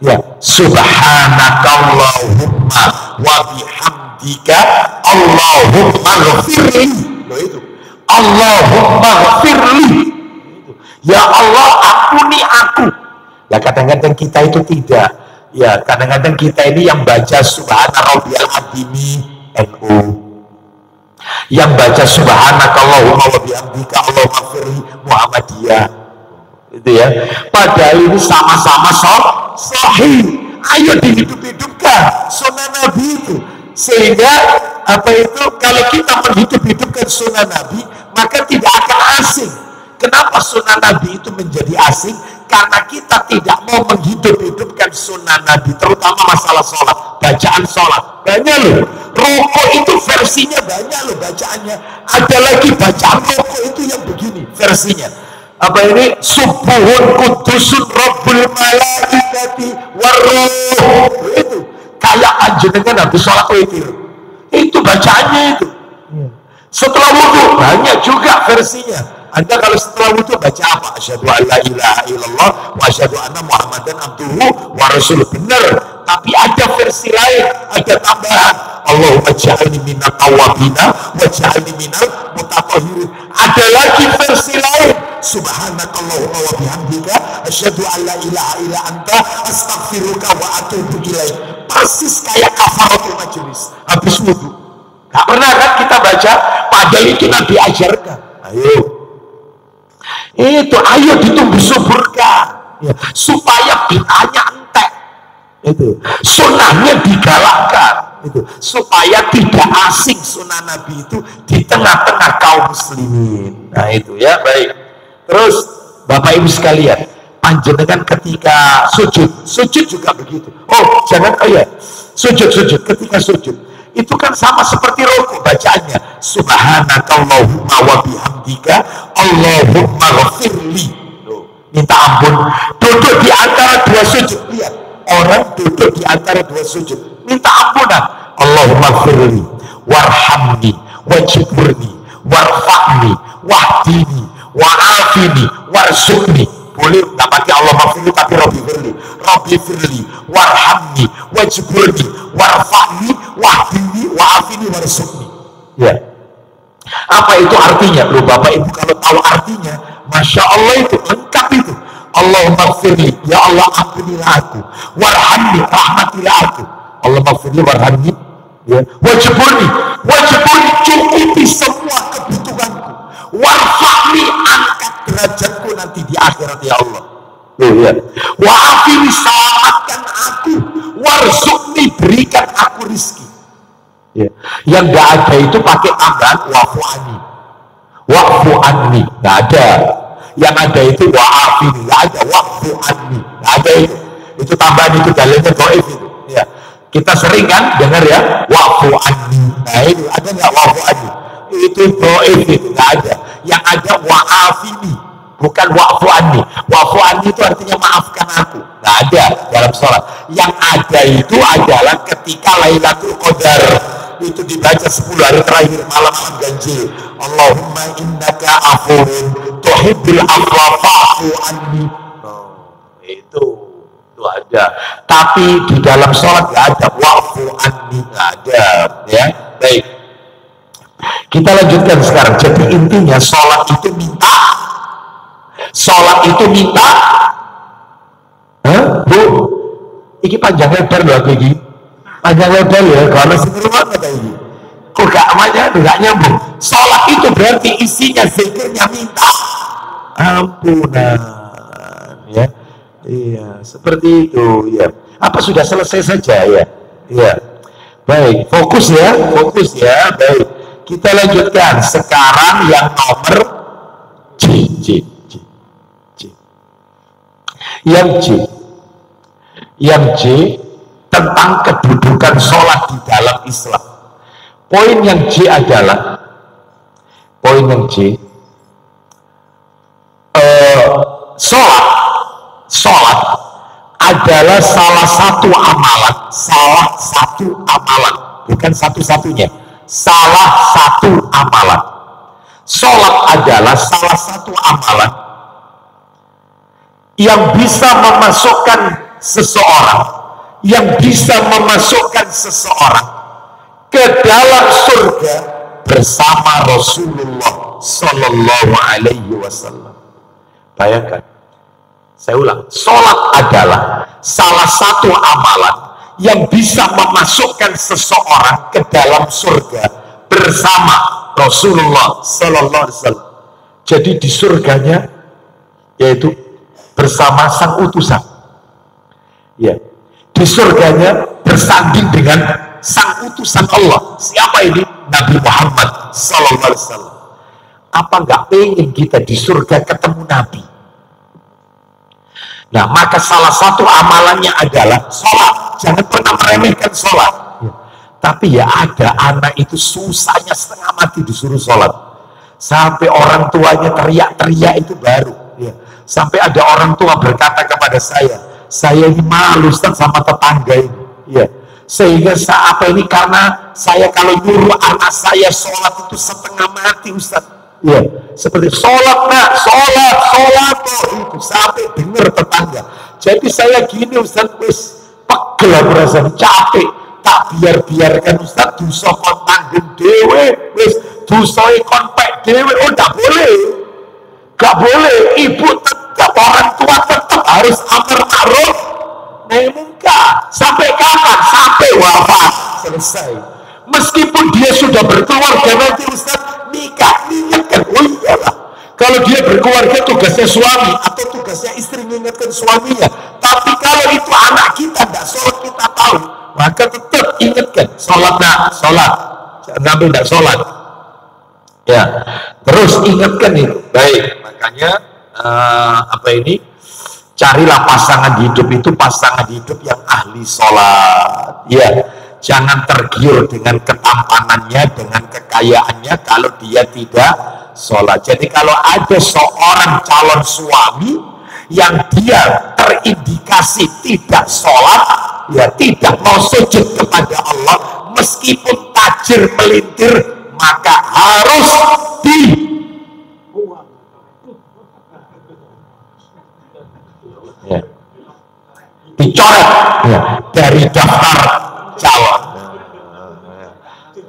ya subhanakallahumma wa bihamdika Allahumma ghfirli. Loh itu Allahumma ghfirli, ya Allah ampuni aku. Ya kadang-kadang kita itu tidak, ya kadang-kadang kita ini yang baca subhana rabbiyal azimi NU, yang baca subhanakallahumma wa bihamdika Allahumma ghfirli Muhammadiyah, itu ya. Padahal ini sama-sama sahih. Ayo dihidup-hidupkan sunnah Nabi itu, sehingga apa itu, kalau kita menghidup-hidupkan sunnah Nabi maka tidak akan asing. Kenapa sunnah Nabi itu menjadi asing? Karena kita tidak mau menghidup-hidupkan sunnah Nabi, terutama masalah sholat, bacaan sholat. Banyak loh, rokok itu versinya banyak loh bacaannya. Ada lagi bacaan rokok itu yang begini versinya. Apa ini? Subuhun kudusun rabbul malaikati waruh. Itu kayak panjenengan habis sholat witir. Itu bacaannya itu. Setelah wudhu banyak juga versinya. Anda kalau setelah wudhu baca apa? Asyhadu an la ilaha illallah wa asyhadu anna muhammadan abduhu wa rasuluh. Benar. Tapi ada versi lain, ada tambahan. Allahumma ja'alni minat tawabina wa ja'alni minal mutatahhirin. Ada lagi versi lain. Subhanakallahumma wa bihamdika asyhadu an la ilaha illa anta astaghfiruka wa atubu ilaik. Persis kayak kafaratul majelis habis wudhu. Gak pernah kan kita baca? Padahal itu Nabi ajarkan. Ayo ditumbuh suburkan, ya, supaya bid'ahnya entek. Itu sunnahnya digalakkan, itu supaya tidak asing sunnah Nabi itu di tengah-tengah kaum muslimin. Nah itu ya, baik. Terus Bapak Ibu sekalian, panjenengan ketika sujud juga begitu. Oh jangan, sujud ketika sujud itu kan sama seperti rukuk bacaannya. Subhanakallahumma wa bihamdika Allahumma ghfirli. Minta ampun. Duduk di antara dua sujud. Lihat, orang duduk di antara dua sujud minta ampunan. Allahumma ghfirli warhamni wajburni warfa'ni wahdini wa'afini warzuqni. Boleh nggak pakai Allahumma ghfirli, tapi Rabbi firli warhamni wajburni warfa'ni wahdini wa'afini warzuqni. Ya, apa itu artinya? Loh Bapak Ibu kalau tahu artinya, Masya Allah, itu lengkap itu. Allahumma ghfirli, ya Allah ampunilah aku, warhamni, rahmatilah aku. Allahumma ghfirli warhamni, ya, wajburni, cukupi semua kebutuhanku, warfa'ni, angkat derajatku nanti di akhirat ya Allah. Ya. Wa'afini, selamatkan aku, warzuqni, berikan aku rizki. Ya. Yang nggak ada itu pakai tambahan wa'fu anni, nggak ada. Yang ada itu wa'afini, nggak ada. Wa'fu anni, nggak ada itu. Itu tambahan, itu dalilnya dhaif itu. Ya. Kita sering kan dengar ya wa'fu anni. Nah itu ada nggak wa'fu anni? Itu dhaif itu, nggak ada. Yang ada wa'afini, bukan wa'fu anni. Wa'fu anni itu artinya maafkan aku. Nggak ada dalam sholat. Yang ada itu adalah ketika Lailatul Qadar itu dibaca 10 hari terakhir malam ganjil. Allahumma innaka afuwun tuhibbul afwa fa'fu anni. Itu ada. Tapi di dalam sholat nggak ada wa'fu anni, nggak ada. Ya, baik. Kita lanjutkan sekarang. Jadi intinya sholat itu minta. Bu, ini panjang lebar loh aku ini. Panjang lebar ya, kalau sebenarnya kata ini. Kok gak nyambung. Sholat itu berarti isinya zikirnya minta ampunan, ya. Iya, seperti itu ya. Apa sudah selesai saja ya? Iya. Baik, fokus ya. Baik, kita lanjutkan. Sekarang yang nomor C. Yang C tentang kedudukan sholat di dalam Islam. Poin yang C adalah sholat adalah salah satu amalan, bukan satu-satunya, salah satu amalan. Sholat adalah salah satu amalan yang bisa memasukkan seseorang ke dalam surga bersama Rasulullah Sallallahu Alaihi Wasallam. Bayangkan, saya ulang, sholat adalah salah satu amalan yang bisa memasukkan seseorang ke dalam surga bersama Rasulullah Sallallahu Alaihi Wasallam. Jadi di surganya yaitu bersama sang utusan. Ya, di surganya bersanding dengan sang utusan Allah. Siapa ini? Nabi Muhammad Sallallahu Alaihi Wasallam. Apa nggak pengen kita di surga ketemu Nabi? Nah, maka salah satu amalannya adalah sholat. Jangan pernah meremehkan sholat. Ya. Tapi ya ada anak itu susahnya setengah mati disuruh sholat. Sampai orang tuanya teriak-teriak itu baru. Ya. Sampai ada orang tua berkata kepada saya ini malu Ustaz sama tetangga ini. Ya. Sehingga karena saya kalau nyuruh anak saya sholat itu setengah mati Ustaz. Ya, seperti sholat itu sampai dengar tetangga. Jadi saya gini Ustaz, wis pegel aku rasanya, capek, tak biarkan Ustaz dosa kon tanggung dhewe, wis dosae kon pek dhewe. Oh, gak boleh. Ibu tetap, orang tua tetap harus amar ma'ruf nahi munkar. Sampai kapan? Sampai wafat selesai. Meskipun dia sudah berkeluarga nanti Ustaz nikah, ingatkan. Oh iyalah, kalau dia berkeluarga tugasnya suami atau tugasnya istri mengingatkan suaminya. Tapi kalau itu anak kita tidak sholat, kita tahu, maka tetap ingatkan sholat. Jangan tidak sholat. Ya, terus ingatkan itu. Baik, makanya carilah pasangan hidup yang ahli sholat. Ya, jangan tergiur dengan ketampanannya, dengan kekayaannya kalau dia tidak sholat. Jadi kalau ada seorang calon suami yang dia terindikasi tidak sholat, ya tidak mau sujud kepada Allah, meskipun tajir melintir, maka harus dicoret dari daftar calon.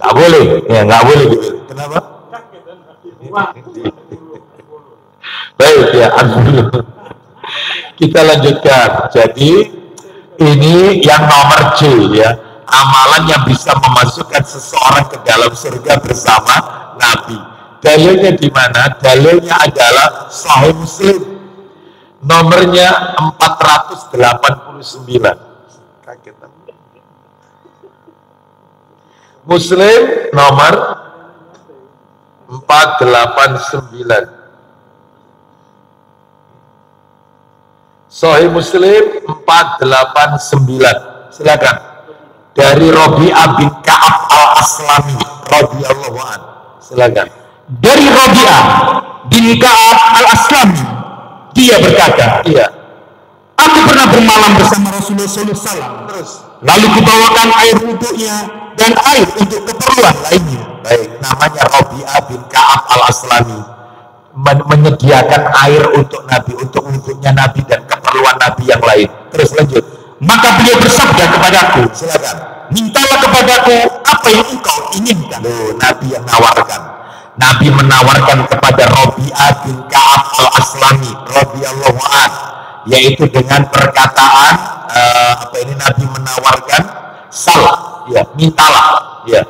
Nggak boleh gitu. Kenapa? Baik ya, alhamdulillah. Kita lanjutkan. Jadi ini yang nomor C ya, amalan yang bisa memasukkan seseorang ke dalam surga bersama Nabi. Dalilnya di mana? Dalilnya adalah Sahih Muslim, nomornya 489. Kaget. Muslim nomor 489. Sahih Muslim 489. Silakan. Dari Rabi'ah bin Ka'ab al-Aslami radhiyallahu anhu. Silakan. Dari Rabi'ah bin Ka'ab al-Aslami, dia berkata, iya, aku pernah bermalam bersama Rasulullah SAW. Terus, lalu kubawakan air wudhunya dan air untuk keperluan lainnya. Baik, namanya Rabi'ah bin Ka'ab al-Aslami, menyediakan air untuk Nabi, untuk wudhunya Nabi dan keperluan Nabi yang lain. Terus lanjut. Maka beliau bersabda kepadaku, silakan, mintalah kepadaku apa yang engkau inginkan. Loh, Nabi yang menawarkan. Nabi menawarkan kepada Rabi'ah bin Ka'ab al-Aslami radhiyallahu anhu, yaitu dengan perkataan Nabi menawarkan salah, ya, mintalah, ya,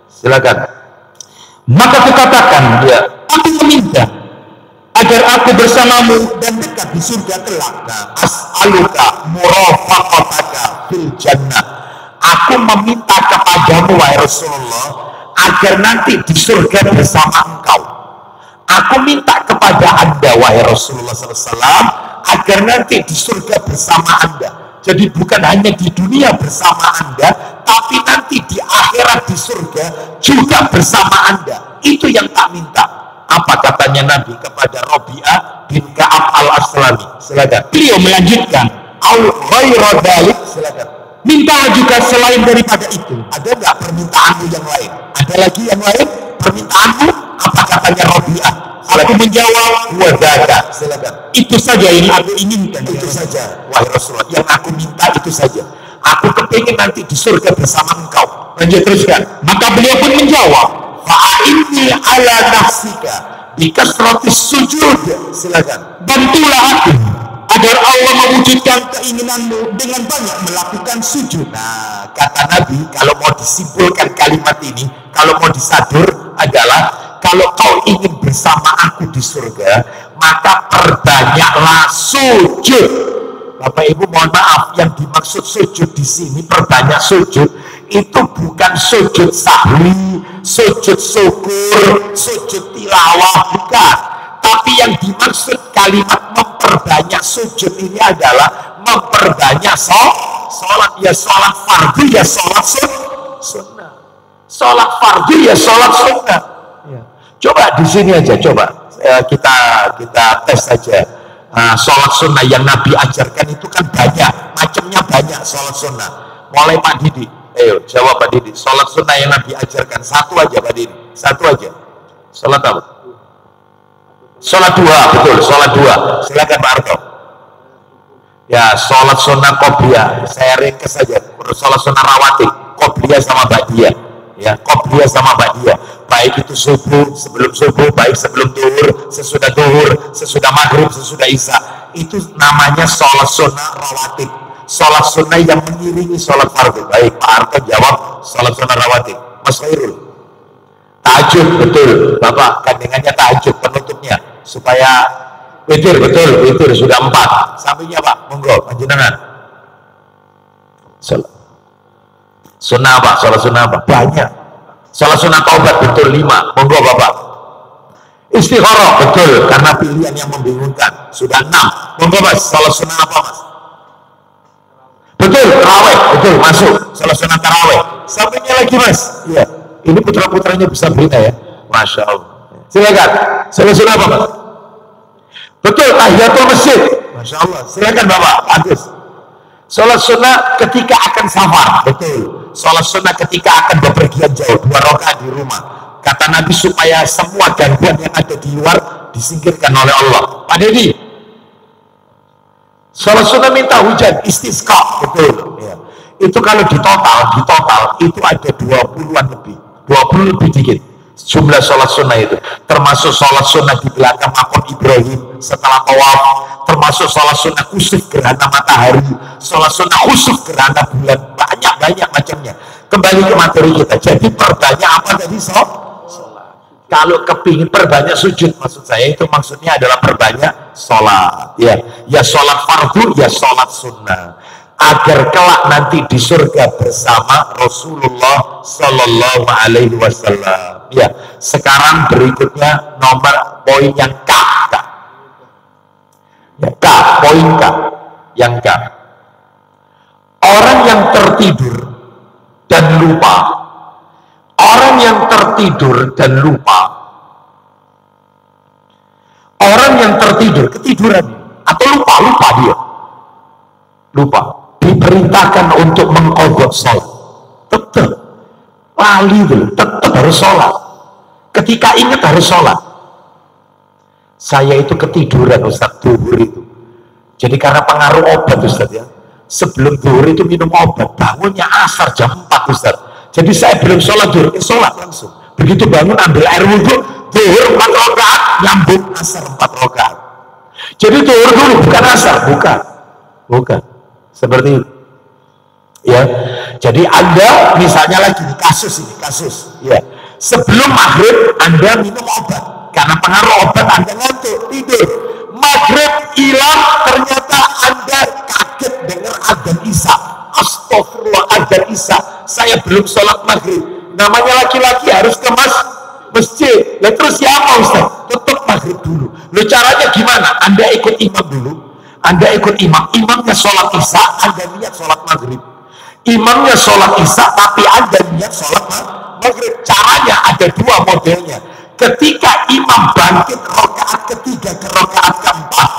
silakan. Maka kukatakan, ya, aku meminta agar aku bersamamu dan dekat di surga kelak. Nah, as'aluka murafaqataka fil jannah. aku meminta kepadamu wahai Rasulullah agar nanti di surga bersama engkau. Aku minta kepada anda wahai Rasulullah SAW agar nanti di surga bersama anda. Jadi bukan hanya di dunia bersama anda, tapi nanti di akhirat di surga juga bersama anda. Itu yang tak minta. Apa katanya Nabi kepada Rabi'ah bin Ka'ab al-Aslami? Silakan. Beliau melanjutkan, al ghairu dzalik, silakan. Mintalah juga selain daripada itu. Ada nggak permintaanmu yang lain? Ada lagi yang lain permintaanmu? Apa katanya Rabi'ah? Aku menjawab, wadaka. Silakan. Itu saja yang aku inginkan. Itu saja. Wahai Rasulullah, yang aku minta itu saja. Aku kepingin nanti di surga bersama engkau. Lanjut teruskan. Maka beliau pun menjawab, fa'inni ala nafsika bikasratis sujud. Silakan. Bantulah aku agar Allah mewujudkan keinginanmu dengan banyak melakukan sujud. Nah, kata Nabi, kalau mau disimpulkan kalimat ini, kalau mau disadur adalah, kalau kau ingin bersama aku di surga, maka perbanyaklah sujud. Bapak Ibu mohon maaf, yang dimaksud sujud di sini, perbanyak sujud, itu bukan sujud sahwi, sujud syukur, sujud tilawah, bukan. Tapi yang dimaksud kalimat memperbanyak sujud ini adalah memperbanyak sholat. Ya sholat fardu, ya sholat sunnah. Sholat fardu, ya sholat sunnah. Ya. Coba di sini aja, coba kita tes saja. Sholat sunnah yang Nabi ajarkan itu kan banyak, macamnya banyak sholat sunnah. Mulai Pak Didi, ayo jawab Pak Didi. Sholat sunnah yang Nabi ajarkan satu aja Pak Didi, satu aja. Sholat apa? Sholat duha, betul, sholat duha. Silakan Pak Arto. Ya, sholat sunnah qobliyah, saya ringkas saja. Sholat sunnah rawatib, qobliyah sama ba'diyah. Ya, qobliyah sama ba'diyah. Baik itu subuh, sebelum subuh, baik sebelum duhur, sesudah maghrib, sesudah isya. Itu namanya sholat sunnah rawatib. Sholat sunnah yang mengiringi sholat fardu. Baik, Pak Arto jawab sholat sunnah rawatib. Mas Khairul, tahajud, betul Bapak, kandungannya tahajud penutupnya supaya witir, betul, witir sudah 4. Sampingnya Pak, monggo panjenengan. Sunnah apa? Sholat sunnah apa? Banyak. Sholat sunnah taubat, betul 5. Monggo Bapak. Istikharah, betul, karena pilihan yang membingungkan sudah 6. Monggo Mas, sholat sunnah apa Mas? Betul, tarawih, betul, masuk. Sholat sunnah tarawih. Sampingnya lagi Mas. Iya. Ini putra-putranya bisa berita ya. Masya Allah. Silakan. Sholat sunnah apa Mas? Betul, tahiyatul masjid. Masya Allah. Silakan Bapak, Agus. Sholat sunnah ketika akan safar. Betul. Sholat sunnah ketika akan bepergian jauh, 2 rakaat di rumah. Kata Nabi supaya semua gangguan yang ada di luar disingkirkan oleh Allah. Pak Dedi, sholat sunnah minta hujan, istisqa. Betul. Ya. Itu kalau di total itu ada 20-an lebih. 20 lebih dikit jumlah sholat sunnah itu, termasuk sholat sunnah di belakang makam Ibrahim setelah tawaf, termasuk sholat sunnah khusuf gerhana matahari, sholat sunnah khusuf gerhana bulan, banyak macamnya. Kembali ke materi kita, jadi perbanyak apa tadi? Sholat. Kalau kepingin perbanyak sujud, maksud saya itu maksudnya adalah perbanyak sholat, ya sholat fardu, ya sholat sunnah, agar kelak nanti di surga bersama Rasulullah Sallallahu Alaihi Wasallam. Ya, sekarang berikutnya nomor poin yang K. Ya, K, poin K, yang K. Orang yang tertidur dan lupa, orang yang tertidur dan lupa, orang yang tertidur, ketiduran atau lupa dia, lupa. Diperintahkan untuk mengqadha sholat, tetap lali dulu, tetap harus sholat. Ketika ingat harus sholat. Saya itu ketiduran Ustaz duhur itu. Jadi karena pengaruh obat Ustaz ya, sebelum duhur itu minum obat, bangunnya asar jam 4 Ustaz. Jadi saya belum sholat duhur, sholat langsung. Begitu bangun ambil air wudhu, duhur 4 rakaat, nyambung asar 4 rakaat. Jadi duhur dulu, bukan asar, bukan. Seperti itu. Ya. Jadi Anda misalnya lagi di kasus, ya. Sebelum maghrib Anda minum obat. Karena pengaruh obat Anda ngantuk, tidur. Maghrib hilang, ternyata Anda kaget dengar adzan Isya. Astagfirullah, adzan Isya. saya belum sholat maghrib, namanya laki-laki harus ke masjid. Nah, terus siapa Ustaz? Tetap maghrib dulu. Lo caranya gimana? Anda ikut imam dulu. Anda ikut imam. Imamnya sholat isya, Anda niat sholat maghrib. Imamnya sholat isya, tapi Anda niat sholat maghrib. Caranya ada dua modelnya. Ketika imam bangkit rakaat ketiga ke rakaat keempat,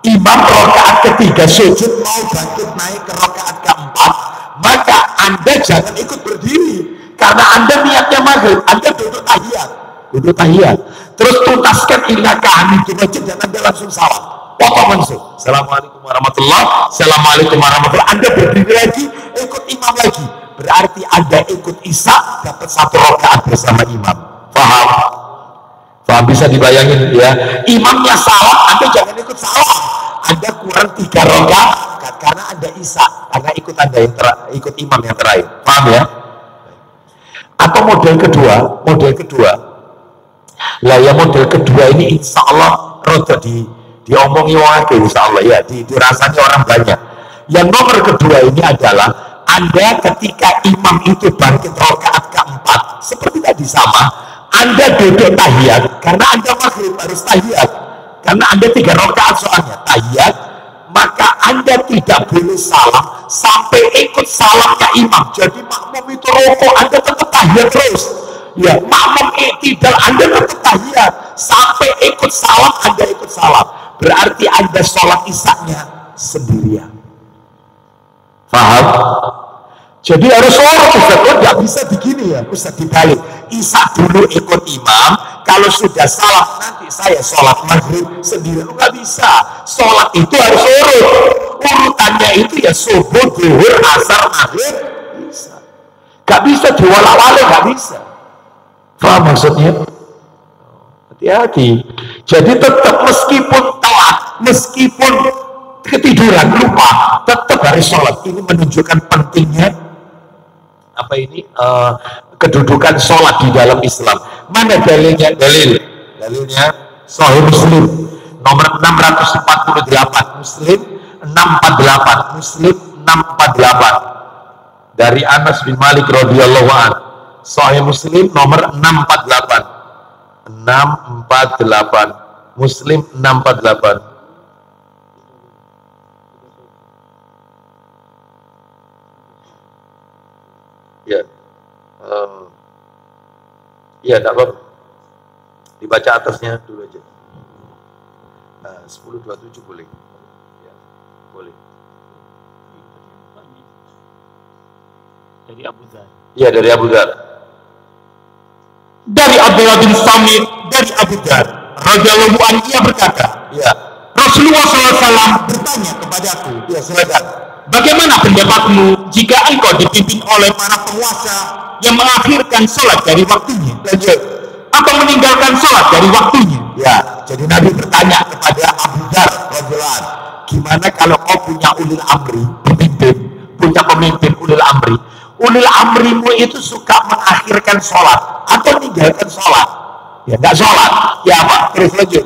imam rakaat ketiga sujud mau bangkit naik ke rakaat keempat, maka Anda jangan ikut berdiri karena Anda niatnya maghrib. Anda duduk tahiyat, terus tuntaskan innaka hamidun majid dan Anda langsung salam, potong langsung, assalamualaikum warahmatullah, assalamualaikum warahmatullah. Anda berdiri lagi, ikut imam lagi, berarti Anda ikut isya dapat satu rakaat bersama imam. Paham? Paham, bisa dibayangin ya. Imamnya salam, Anda jangan ikut salam, Anda kurang 3 rakaat karena Anda isya, karena ikut Anda yang ikut imam yang terakhir. Paham ya? Atau model kedua lah ya, model kedua ini insya Allah roda diomongi orang insya Allah ya, dirasanya orang banyak. Yang nomor kedua ini adalah Anda ketika imam itu bangkit rakaat keempat seperti tadi sama, Anda duduk tahiyat karena Anda maghrib harus tahiyat, karena Anda 3 rakaat soalnya tahiyat, maka Anda tidak boleh salam sampai ikut salamnya imam. Jadi makmum itu rokok, Anda tetap tahiyat terus ya. Makmum tidak, Anda tetap tahiyat sampai ikut salam, Anda ikut salam, berarti Anda sholat isya-nya sendirian. Paham? Jadi harus sholat Ustaz, nggak bisa begini ya Ustaz, dibalik. Isya dulu ikut imam, kalau sudah salam nanti saya sholat maghrib sendiri. Nggak bisa, sholat itu harus urutannya itu ya subuh, zuhur, asar, maghrib, bisa. Nggak bisa diwala-wala, nggak bisa. Paham maksudnya? Hati-hati. Jadi tetap meskipun telat, meskipun ketiduran, lupa, tetap harus sholat. Ini menunjukkan pentingnya apa ini kedudukan sholat di dalam Islam. Mana dalilnya? Dalilnya Sahih Muslim nomor 648, Muslim 648, Muslim 648 dari Anas bin Malik radhiyallahu anhu. Sahih Muslim nomor 648, Muslim 648. Ya, ya, tidak apa-apa. Dibaca atasnya dulu aja. 1027 boleh. Ya, boleh. Dari Abu Dzar. Iya, dari Abu Dzar. Dari Abdullah bin Samit, dari Abu Dzar radhiyallahu anhu, ia berkata, ya, Rasulullah SAW bertanya kepadaku, ya silakan, bagaimana pendapatmu jika engkau dipimpin oleh para penguasa yang mengakhirkan sholat dari waktunya, lanjut, atau meninggalkan sholat dari waktunya? Ya, jadi Nabi bertanya kepada Abu Dzar radhiyallahu anhu, gimana kalau kau punya ulil amri, punya pemimpin ulil amri, ulil amrimu itu suka mengakhirkan sholat atau meninggalkan sholat? Ya, nggak sholat. Ya apa? Terus lanjut.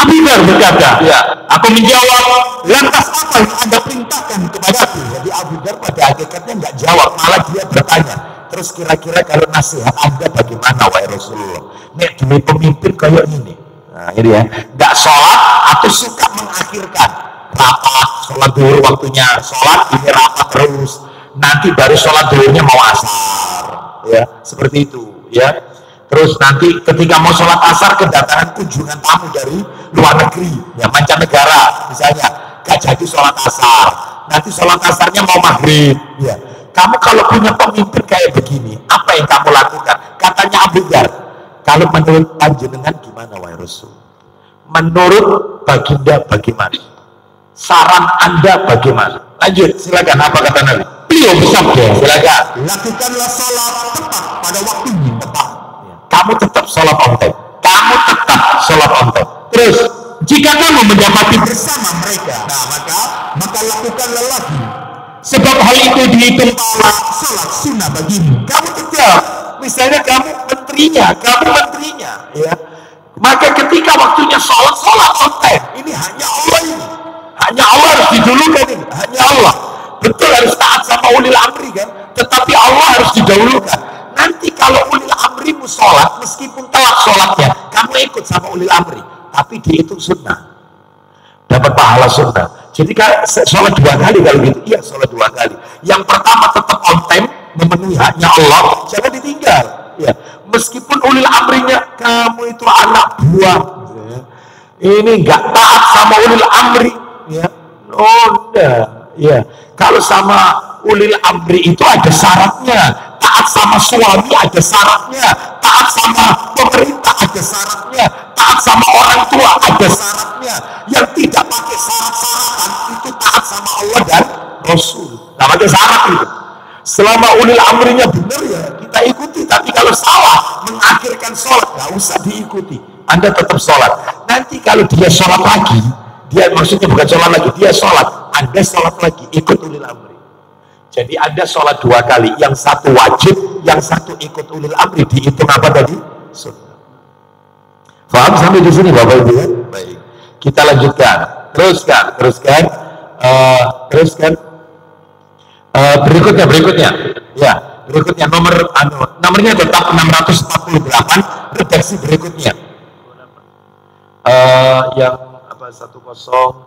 Abu Dzar berkata, ya, aku menjawab, lantas apa yang Anda perintahkan kepadaku? Jadi Abu Dzar pada hakikatnya nggak jawab, malah dia bertanya, terus kira-kira kalau nasihat Anda bagaimana wahai Rasulullah? Nek demi pemimpin kayak ini. Nah ini ya, nggak sholat atau suka mengakhirkan rapat, sholat dulu waktunya sholat, ini rapat terus, nanti baru sholat dulunya mau asar, ya seperti itu ya. Terus nanti ketika mau sholat asar kedatangan kunjungan tamu dari luar negeri, ya mancanegara misalnya, gak jadi sholat asar, nanti sholat asarnya mau maghrib, ya. Kamu kalau punya pemimpin kayak begini, apa yang kamu lakukan? Katanya Abu Dzar, kalau menurut panjenengan gimana wahai Rasul? Menurut baginda bagaimana? Saran Anda bagaimana? Lanjut, silakan, apa kata Nabi? Beliau bersabda, silakan, lakukanlah sholat tepat pada waktunya, tepat. Kamu tetap sholat on time. Kamu tetap sholat on time. Terus, jika kamu mendapati bersama mereka, nah maka lakukanlah lagi. Sebab hal itu dihitung pahala sholat sunnah bagimu. Kamu tetap, misalnya kamu menterinya, ya. Maka ketika waktunya sholat on time. Ini hanya Allah ini. Hanya Allah harus didulukan ini. Hanya Allah. Betul harus taat sama ulil amri kan. tetapi Allah harus didahulukan. Nanti kalau ulil amrimu sholat, meskipun telat sholatnya, kamu ikut sama ulil amri, tapi dihitung sunnah, dapat pahala sunnah. Jadi sholat 2 kali kalau gitu. Iya, sholat 2 kali. Yang pertama tetap on time, memenuhi haknya Allah, jangan ditinggal. Ya, meskipun ulil amrinya kamu itu anak buah, ya, ini nggak taat sama ulil amri, ya, enggak. Ya, kalau sama ulil amri itu ada syaratnya. Taat sama suami ada syaratnya, taat sama pemerintah ada syaratnya, taat sama orang tua ada syaratnya. Yang tidak pakai syarat-syaratan itu taat sama Allah dan Rasul. Nah, pakai syarat itu. Selama ulil amrinya benar ya kita ikuti, tapi kalau salah mengakhirkan sholat nggak usah diikuti. Anda tetap sholat. Nanti kalau dia sholat lagi, dia maksudnya bukan sholat lagi, dia sholat, Anda sholat lagi, ikut ulil amri. Jadi Anda sholat 2 kali, yang satu wajib, yang satu ikut ulil amri, dihitung apa tadi? Sunnah. Paham sampai di sini Bapak Ibu ya? Baik. Kita lanjutkan, teruskan. Berikutnya. Ya, berikutnya nomornya tetap 648, redaksi berikutnya. Yang apa 10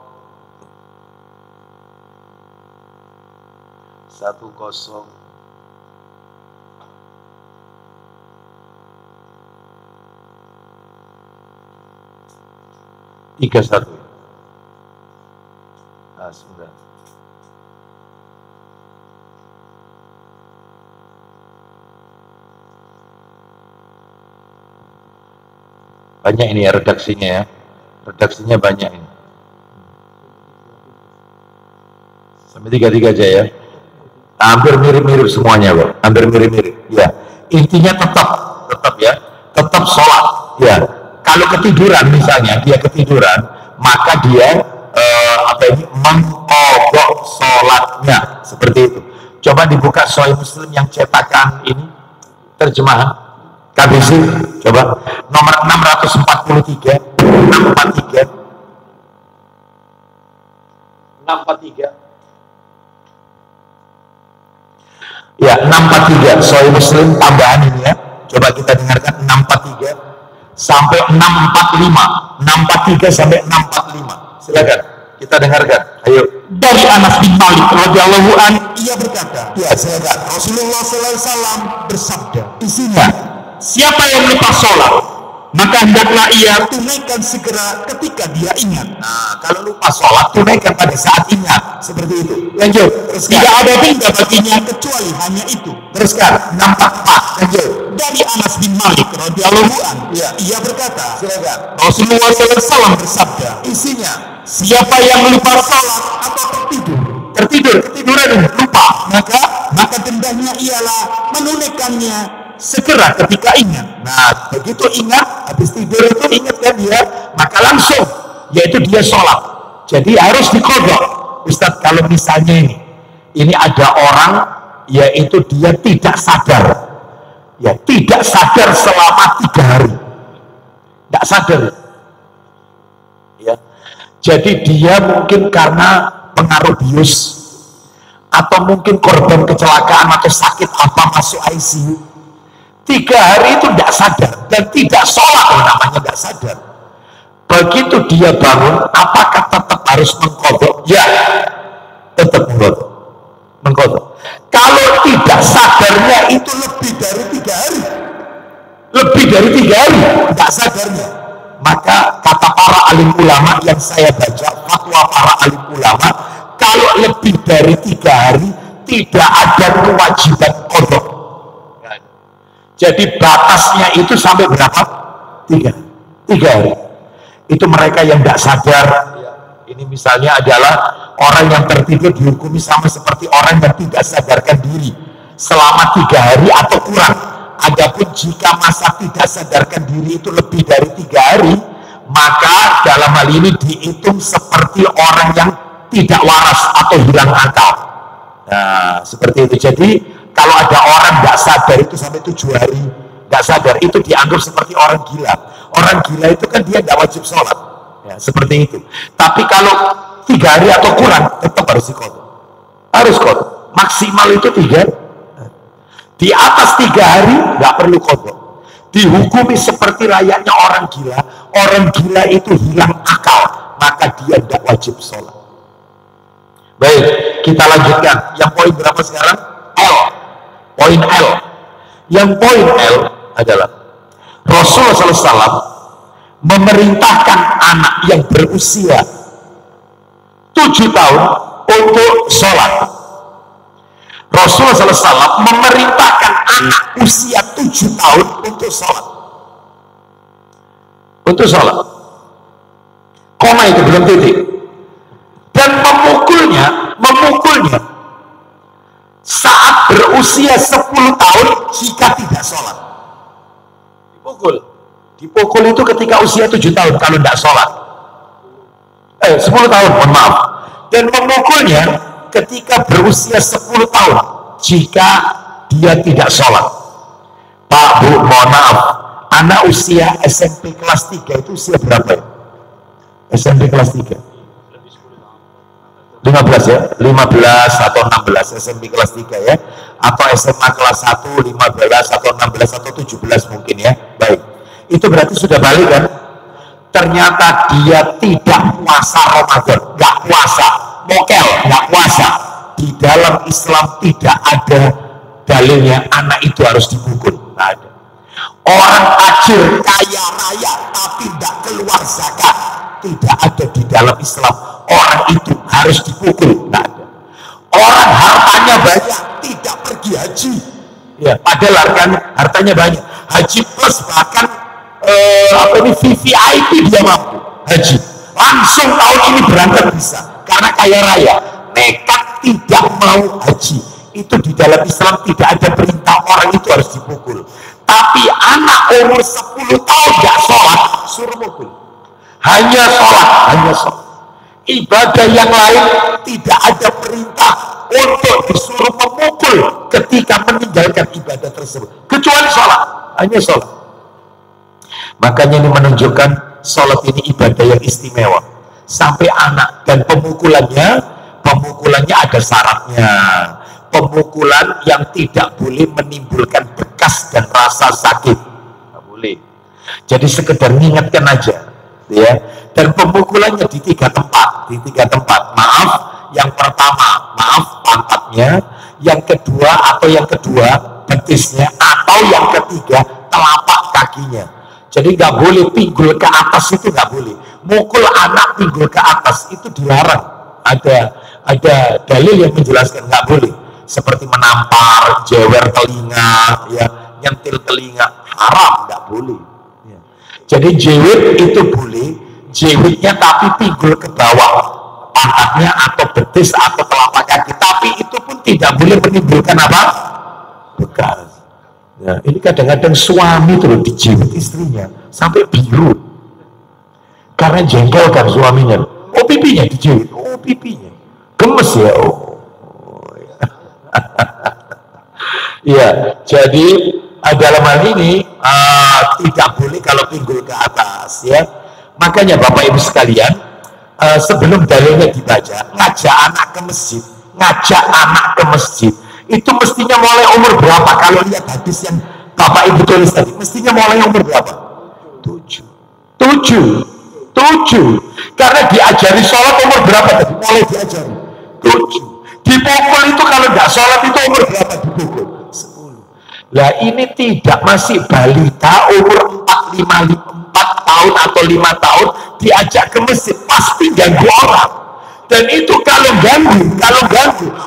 31. Sebentar. Banyak ini ya redaksinya ya. Redaksinya banyak ini. Sampai 33 aja ya. Hampir mirip-mirip semuanya, Bro. Hampir mirip-mirip. Ya. Intinya tetap ya. Tetap sholat. Ya. Kalau ketiduran misalnya, dia ketiduran, maka dia mengqadha sholatnya. Seperti itu. Coba dibuka Sahih Muslim yang cetakan ini, terjemahan KBC, coba nomor 643. Ya, 643 Sahih Muslim tambahan ini ya. Coba kita dengarkan 643 sampai 645. 643 sampai 645. Silakan kita dengarkan. Ayo. Dari Anas bin Malik radhiyallahu an, ia berkata, ya sahabat Rasulullah sallallahu alaihi wasallam bersabda, isinya, siapa yang lupa sholat, maka hendaklah ia tunaikan segera ketika dia ingat. Nah, kalau lupa sholat, tunaikan pada saat ingat. Seperti itu. Lanjut. Teruskan. Tidak ada benda baginya kecuali hanya itu. Teruskan. 644. Lanjut. Dari Anas bin Malik radhiyallahu an, ya, ia berkata, silakan. Rasulullah SAW bersabda, isinya, siapa yang lupa sholat atau ketiduran ini, lupa, maka dendanya ialah menunaikannya segera ketika ingat. Nah, begitu ingat, habis tidur itu ingat kan dia, maka langsung, yaitu dia sholat. Jadi harus dikodok. Ustadz, kalau misalnya ini ada orang, yaitu dia tidak sadar, ya tidak sadar selama 3 hari, tidak sadar, ya. Jadi dia mungkin karena pengaruh bius, atau mungkin korban kecelakaan atau sakit apa masuk ICU. 3 hari itu tidak sadar dan tidak sholat, namanya tidak sadar. Begitu dia bangun, apakah tetap harus mengqadha? Ya, tetap mengqadha. Kalau tidak sadarnya itu lebih dari 3 hari, tidak sadarnya, maka kata para alim ulama yang saya baca, fatwa para alim ulama, kalau lebih dari 3 hari tidak ada kewajiban qadha. Jadi batasnya itu sampai berapa? 3 hari. Itu mereka yang tidak sadar. Ini misalnya adalah orang yang tertidur dihukumi sama seperti orang yang tidak sadarkan diri selama 3 hari atau kurang. Adapun jika masa tidak sadarkan diri itu lebih dari 3 hari, maka dalam hal ini dihitung seperti orang yang tidak waras atau hilang akal. Nah, seperti itu. Jadi kalau ada orang nggak sadar itu sampai 7 hari nggak sadar, itu dianggap seperti orang gila. Orang gila itu kan dia nggak wajib sholat, ya, seperti itu. Tapi kalau 3 hari atau kurang tetap harus qadha. Harus qadha. Maksimal itu 3 hari. Di atas 3 hari nggak perlu kodok. Dihukumi seperti layaknya orang gila. Orang gila itu hilang akal, maka dia tidak wajib sholat. Baik, kita lanjutkan. Yang poin berapa sekarang? L. Poin L. Yang poin L adalah Rasulullah SAW memerintahkan anak yang berusia 7 tahun untuk sholat. Rasulullah SAW memerintahkan anak usia 7 tahun untuk sholat. Untuk sholat. Koma itu belum titik. Dan memukulnya saat berusia 10 tahun jika tidak sholat. Dipukul itu ketika usia 7 tahun kalau tidak sholat. 10 tahun, mohon maaf. Dan memukulnya ketika berusia 10 tahun jika dia tidak sholat. Pak, Bu, mohon maaf, anak usia SMP kelas 3 itu usia berapa ya? SMP kelas 3 15 ya? 15 atau 16 SMP kelas 3 ya? Atau SMA kelas 1 15 atau 16 atau 17 mungkin ya? Baik, itu berarti sudah balik kan? Ternyata dia tidak puasa Ramadan, nggak puasa, mokel, nggak puasa. Di dalam Islam tidak ada dalilnya anak itu harus dipukul, nggak ada. Orang tajir kaya raya tapi tidak keluar zakat, tidak ada di dalam Islam. Orang itu harus dipukul, nggak ada. Orang hartanya banyak tidak pergi haji, ya padahal kan hartanya banyak, haji plus bahkan VVIP dia mampu haji, langsung tahun ini berangkat bisa karena kaya raya, nekat tidak mau haji. Itu di dalam Islam tidak ada perintah orang itu harus dipukul. Tapi anak umur 10 tahun gak sholat suruh pukul. Hanya sholat. Ibadah yang lain tidak ada perintah untuk disuruh memukul ketika meninggalkan ibadah tersebut, kecuali sholat, hanya sholat. Makanya ini menunjukkan sholat ini ibadah yang istimewa. Sampai anak, dan pemukulannya ada syaratnya. Pemukulan yang tidak boleh menimbulkan bekas dan rasa sakit, nggak boleh. Jadi sekedar mengingatkan aja, ya. Dan pemukulannya di 3 tempat, Maaf, yang pertama, maaf pantatnya, yang kedua betisnya, atau yang ketiga telapak kakinya. Jadi nggak boleh pinggul ke atas, itu nggak boleh. Mukul anak pinggul ke atas itu dilarang. Ada dalil yang menjelaskan nggak boleh. Seperti menampar, jewer telinga, ya, nyentil telinga, haram, nggak boleh. Ya. Jadi jewer itu boleh, jewernya tapi pinggul ke bawah, pantatnya atau betis atau telapak kaki, tapi itu pun tidak boleh menimbulkan apa? Bekas. Ya, ini kadang-kadang suami terus dijiwit istrinya sampai biru karena jengkel kan suaminya. Oh pipinya dijiwit, oh pipinya gemes ya. Oh ya, jadi dalam hal ini tidak boleh kalau pinggul ke atas, ya. Makanya Bapak Ibu sekalian, sebelum dalilnya dibaca, ngajak anak ke masjid itu mestinya mulai umur berapa? Kalau lihat hadis yang Bapak Ibu tulis tadi, mestinya mulai umur berapa? 7. Karena diajari sholat umur berapa tadi? Mulai diajari 7. Dipukul itu kalau nggak sholat itu umur berapa dipukul? 10. Lah ini tidak, masih balita umur 4 tahun atau 5 tahun diajak ke masjid, pasti ganggu orang. Dan itu kalau ganggu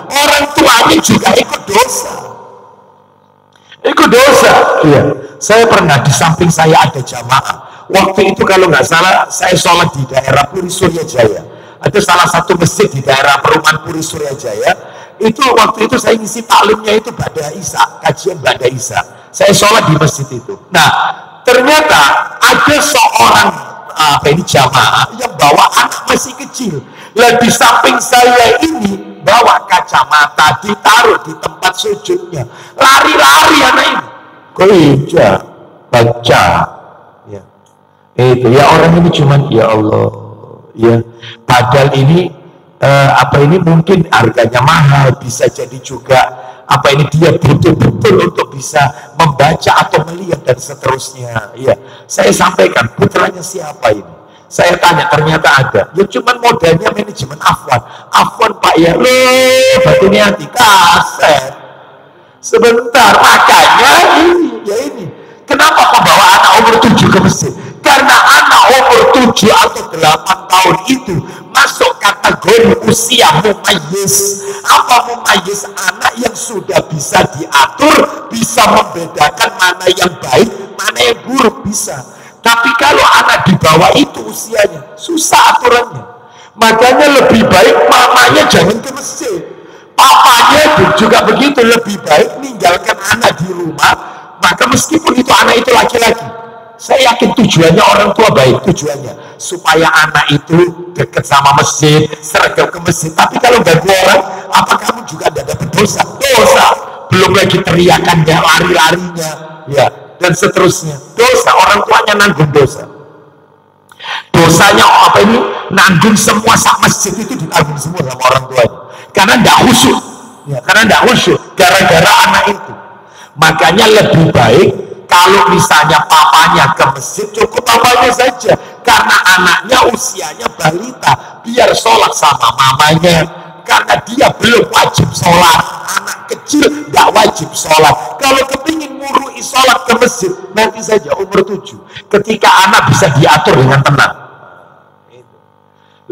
orang tuanya juga ikut dosa. Iya, saya pernah di samping saya ada jamaah. Waktu itu kalau nggak salah saya sholat di daerah Puri Surya Jaya. Ada salah satu masjid di daerah perumahan Puri Surya Jaya. Itu waktu itu saya ngisi taklimnya itu Ba'da Isya, kajian Ba'da Isya. Saya sholat di masjid itu. Nah, ternyata ada seorang jamaah yang bawa anak masih kecil. Lah di samping saya ini bawa kacamata ditaruh di tempat sujudnya. Lari-lari anak ini. Gereja, baca. Ya. Itu ya, orang ini cuman ya Allah. Ya, padahal ini ini mungkin harganya mahal, bisa jadi juga Apa ini dia betul-betul untuk bisa membaca atau melihat dan seterusnya. Ya, saya sampaikan putranya siapa ini. Saya tanya, ternyata ada. Ya cuman modalnya manajemen Afwan. Afwan Pak ya, loh batinnya hati kaset. Sebentar, makanya ini, ya ini. Kenapa membawa anak umur 7 ke masjid? Karena anak umur 7 atau 8 tahun itu masuk kategori usia mumayyiz. Apa mumayyiz? Anak yang sudah bisa diatur, bisa membedakan mana yang baik, mana yang buruk, bisa. Tapi kalau anak di bawah itu usianya, susah aturannya. Makanya lebih baik mamanya jangan ke masjid. Papanya juga begitu, lebih baik meninggalkan anak di rumah. Maka meskipun itu anak itu laki-laki, saya yakin tujuannya orang tua baik, tujuannya supaya anak itu dekat sama masjid, seragam ke masjid. Tapi kalau ganggu orang, apa kamu juga tidak dapat dosa? Dosa. Belum lagi teriakannya, lari-larinya, ya, dan seterusnya. Dosa, orang tuanya nanggung dosa. Dosanya apa ini? Nanggung semua sak masjid itu ditanggung semua sama orang tuanya. Karena tidak khusyuk, ya, karena tidak khusyuk gara-gara anak itu. Makanya lebih baik kalau misalnya papanya ke masjid, cukup papanya saja, karena anaknya usianya balita, biar sholat sama mamanya, karena dia belum wajib sholat. Anak kecil tidak wajib sholat. Kalau kepingin murui sholat ke masjid, nanti saja umur 7, ketika anak bisa diatur dengan tenang.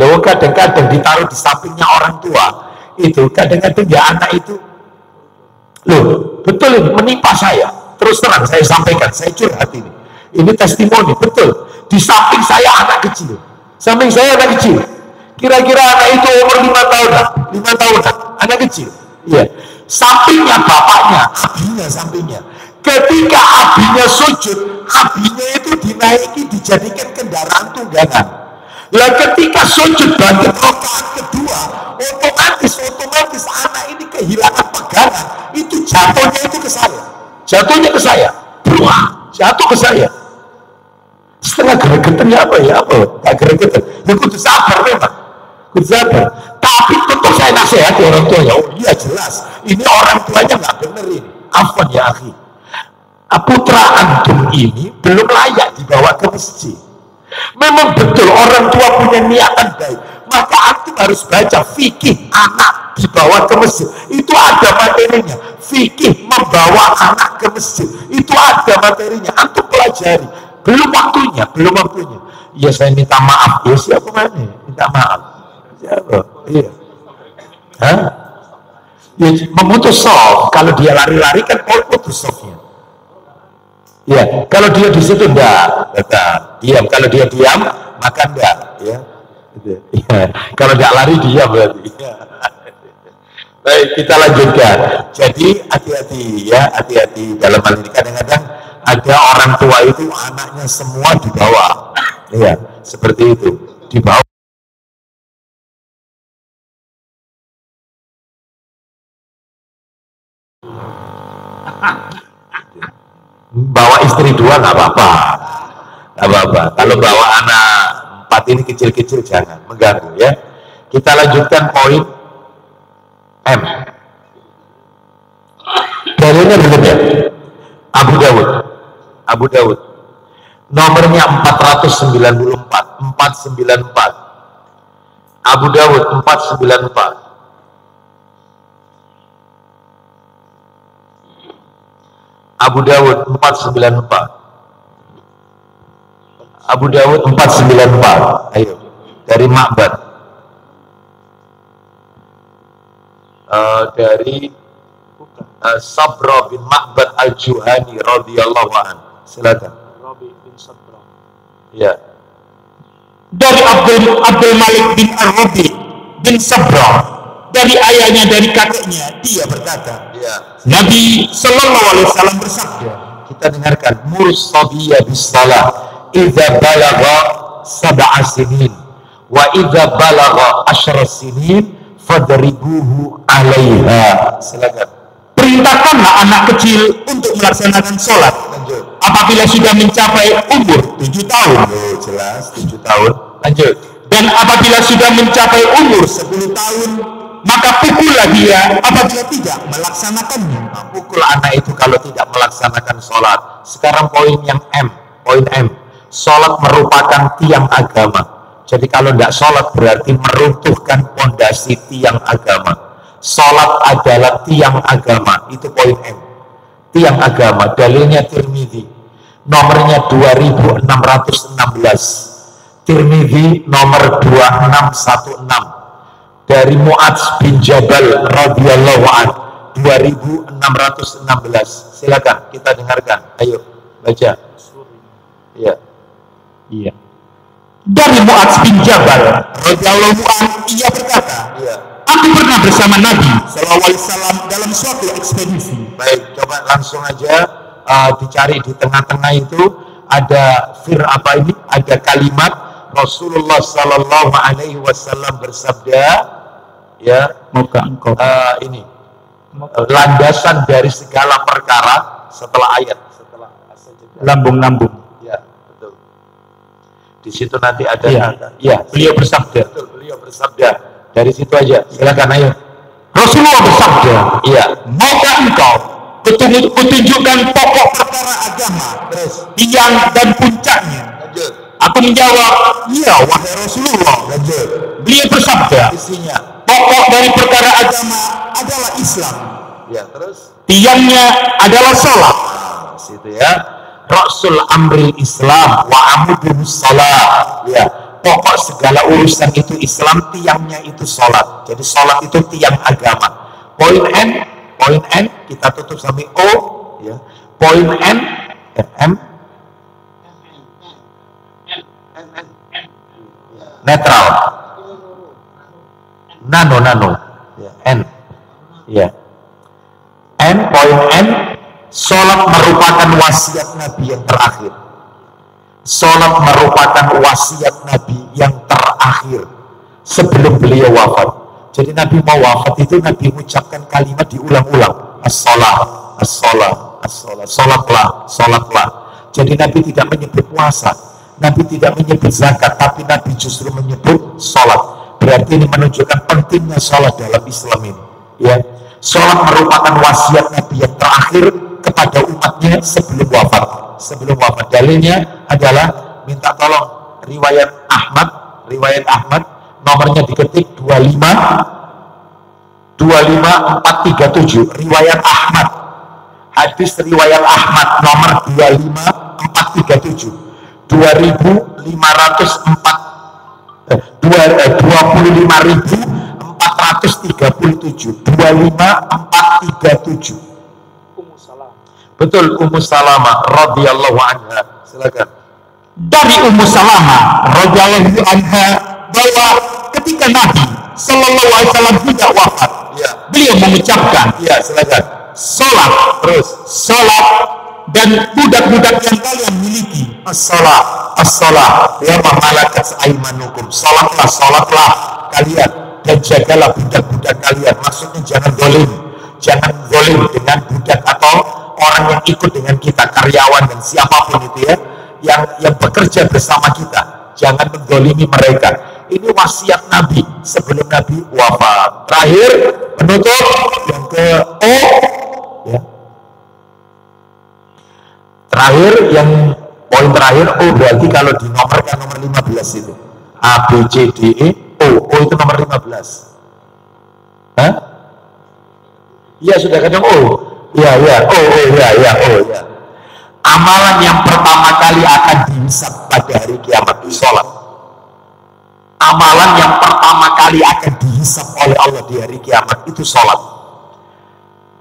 Lalu kadang-kadang ditaruh di sampingnya orang tua, itu kadang-kadang ya anak itu, loh betul ini menimpa saya, terus terang saya sampaikan, saya curhat ini testimoni, betul, di samping saya anak kecil, samping saya anak kecil, kira-kira anak itu umur 5 tahunan, anak kecil, iya, sampingnya bapaknya, abinya sampingnya, ketika abinya sujud, abinya itu dinaiki, dijadikan kendaraan tunggangan. Lah ketika sujud bangkit rakaat kedua, otomatis anak ini kehilangan pegangan, itu jatuhnya itu ke saya, jatuh ke saya, setengah gregetan ya apa tak gregetan, ya kudu sabar memang, kudu sabar. Tapi tentu saya nasihati orang tuanya, oh iya jelas, ini orang tuanya nggak bener ini, afwan ya akhi, putra antum ini belum layak dibawa ke masjid. Memang betul orang tua punya niatan baik, maka antum harus baca fikih anak dibawa ke masjid, itu ada materinya. Fikih membawa anak ke masjid itu ada materinya, antum pelajari. Belum waktunya. Ya saya minta maaf, ya siapa mana minta maaf, siapa? Iya, hah? Ya, memutus soft. Kalau dia lari-lari kan putus softnya. Ya, kalau dia di situ enggak, tetap diam. Kalau dia diam, maka enggak, ya. Ya. Kalau enggak lari diam berarti. Ya. Baik, kita lanjutkan. Jadi hati-hati ya, hati-hati dalam hal ini. Kadang-kadang ada orang tua itu anaknya semua dibawa, ya, seperti itu, dibawa. Bawa istri 2 nggak apa-apa. Kalau bawa anak 4 ini kecil-kecil jangan mengganggu ya. Kita lanjutkan poin M. Dalilnya belum ya? Abu Dawud. Nomornya 494. Abu Dawud 494. Abu Dawud 494. Abu Dawud 494. Ayo, dari Ma'bad. Dari Sabra bin Ma'bad Al-Juhani radhiyallahu anhu. Silakan. Rabi bin Sabra. Ya. Dari Abdul Malik bin Ar-Rabi bin Sabra, dari ayahnya, dari kakeknya, dia berkata, ya, Nabi Sallallahu Alaihi Wasallam bersabda, kita dengarkan, murus sabiyya bis salah idza balagha 7 sinin wa idza balagha 10 sinin fadribuhu 'alaiha. Silakan. Perintahkanlah anak kecil untuk melaksanakan sholat. Lanjut. Apabila sudah mencapai umur 7 tahun. Oh, jelas 7 tahun. Lanjut. Dan apabila sudah mencapai umur 10 tahun, maka pukullah dia apabila tidak melaksanakannya. Nah, pukul anak itu kalau tidak melaksanakan sholat. Sekarang poin yang poin M. Sholat merupakan tiang agama. Jadi kalau tidak sholat berarti meruntuhkan pondasi tiang agama. Sholat adalah tiang agama. Itu poin M. Tiang agama. Dalilnya Tirmidzi. Nomornya 2616. Tirmidzi nomor 2616. Dari Mu'adz bin Jabal radhiyallahu anhu 2616. Silakan kita dengarkan. Ayo baca. Iya. Iya. Dari Mu'adz bin Jabal radhiyallahu anhu ia berkata, iya, aku pernah bersama Nabi sallallahu alaihi wasallam dalam suatu ekspedisi. Baik, coba langsung aja dicari di tengah-tengah itu ada ada kalimat Rasulullah sallallahu alaihi wasallam bersabda, ya, moga engkau landasan dari segala perkara setelah ayat, setelah lambung-lambung. Ya, betul. Di situ nanti ada beliau bersabda. Betul, beliau bersabda. Dari situ aja. Silakan ayo. Rasulullah bersabda, iya, moga engkau kutunjukkan pokok perkara agama, terus tiang dan puncaknya. Aku menjawab, iya wahai Rasulullah. Beliau bersabda, isinya pokok dari perkara agama adalah Islam. Ya, terus tiangnya adalah salat. Nah, situ ya. Rasul amril Islam wa amuduhu salat. Ya, pokok segala urusan itu Islam, tiangnya itu salat. Jadi salat itu tiang agama. Poin N kita tutup sampai O, ya. Poin N, netral, nano, ya, N, ya, poin N, sholat merupakan wasiat Nabi yang terakhir. Sholat merupakan wasiat Nabi yang terakhir sebelum beliau wafat. Jadi Nabi mau wafat itu Nabi mengucapkan kalimat diulang-ulang, as-sholat, as-sholat, as-sholat, sholatlah. Jadi Nabi tidak menyebut puasa, Nabi tidak menyebut zakat, tapi Nabi justru menyebut sholat. Berarti ini menunjukkan pentingnya sholat dalam Islam ini. Ya, sholat merupakan wasiat Nabi yang terakhir kepada umatnya sebelum wafat. Sebelum wafat. Dalilnya adalah minta tolong riwayat Ahmad, nomornya diketik 25437. Riwayat Ahmad. Hadis riwayat Ahmad nomor 25437. 25437. Betul, Ummu Salamah radhiyallahu anha. Silakan. Dari Ummu Salamah radhiyallahu anha bahwa ketika Nabi sallallahu alaihi wasallam tidak wafat, ya, beliau mengucapkan, ya, silakan, salat, terus salat dan budak-budak yang kalian miliki, as-salat, ya malakat aimanukum, salatlah kalian dan jagalah budak-budak kalian. Maksudnya jangan zalim dengan budak atau orang yang ikut dengan kita, karyawan dan siapapun itu ya, yang bekerja bersama kita, jangan menzalimi mereka. Ini wasiat Nabi sebelum Nabi wafat. Terakhir penutup yang ke O, ya. Terakhir yang poin terakhir O, berarti kalau dinomorkan nomor 15 itu A, B, C, D, E, O itu nomor 15. Hah? Iya sudah kadang O. Ya, amalan yang pertama kali akan dihisab pada hari kiamat itu sholat. Amalan yang pertama kali akan dihisab oleh Allah di hari kiamat itu sholat.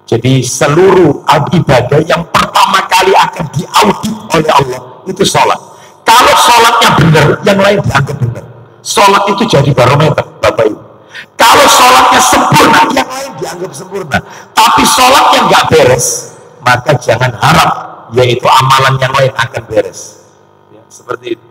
Jadi seluruh ibadah yang pertama kali akan diaudit oleh Allah itu sholat. Kalau sholatnya benar, yang lain dianggap benar. Sholat itu jadi barometer, Bapak Ibu. Kalau sholatnya sempurna, yang lain dianggap sempurna. Tapi sholatnya nggak beres, maka jangan harap yaitu amalan yang lain akan beres. Ya, seperti itu.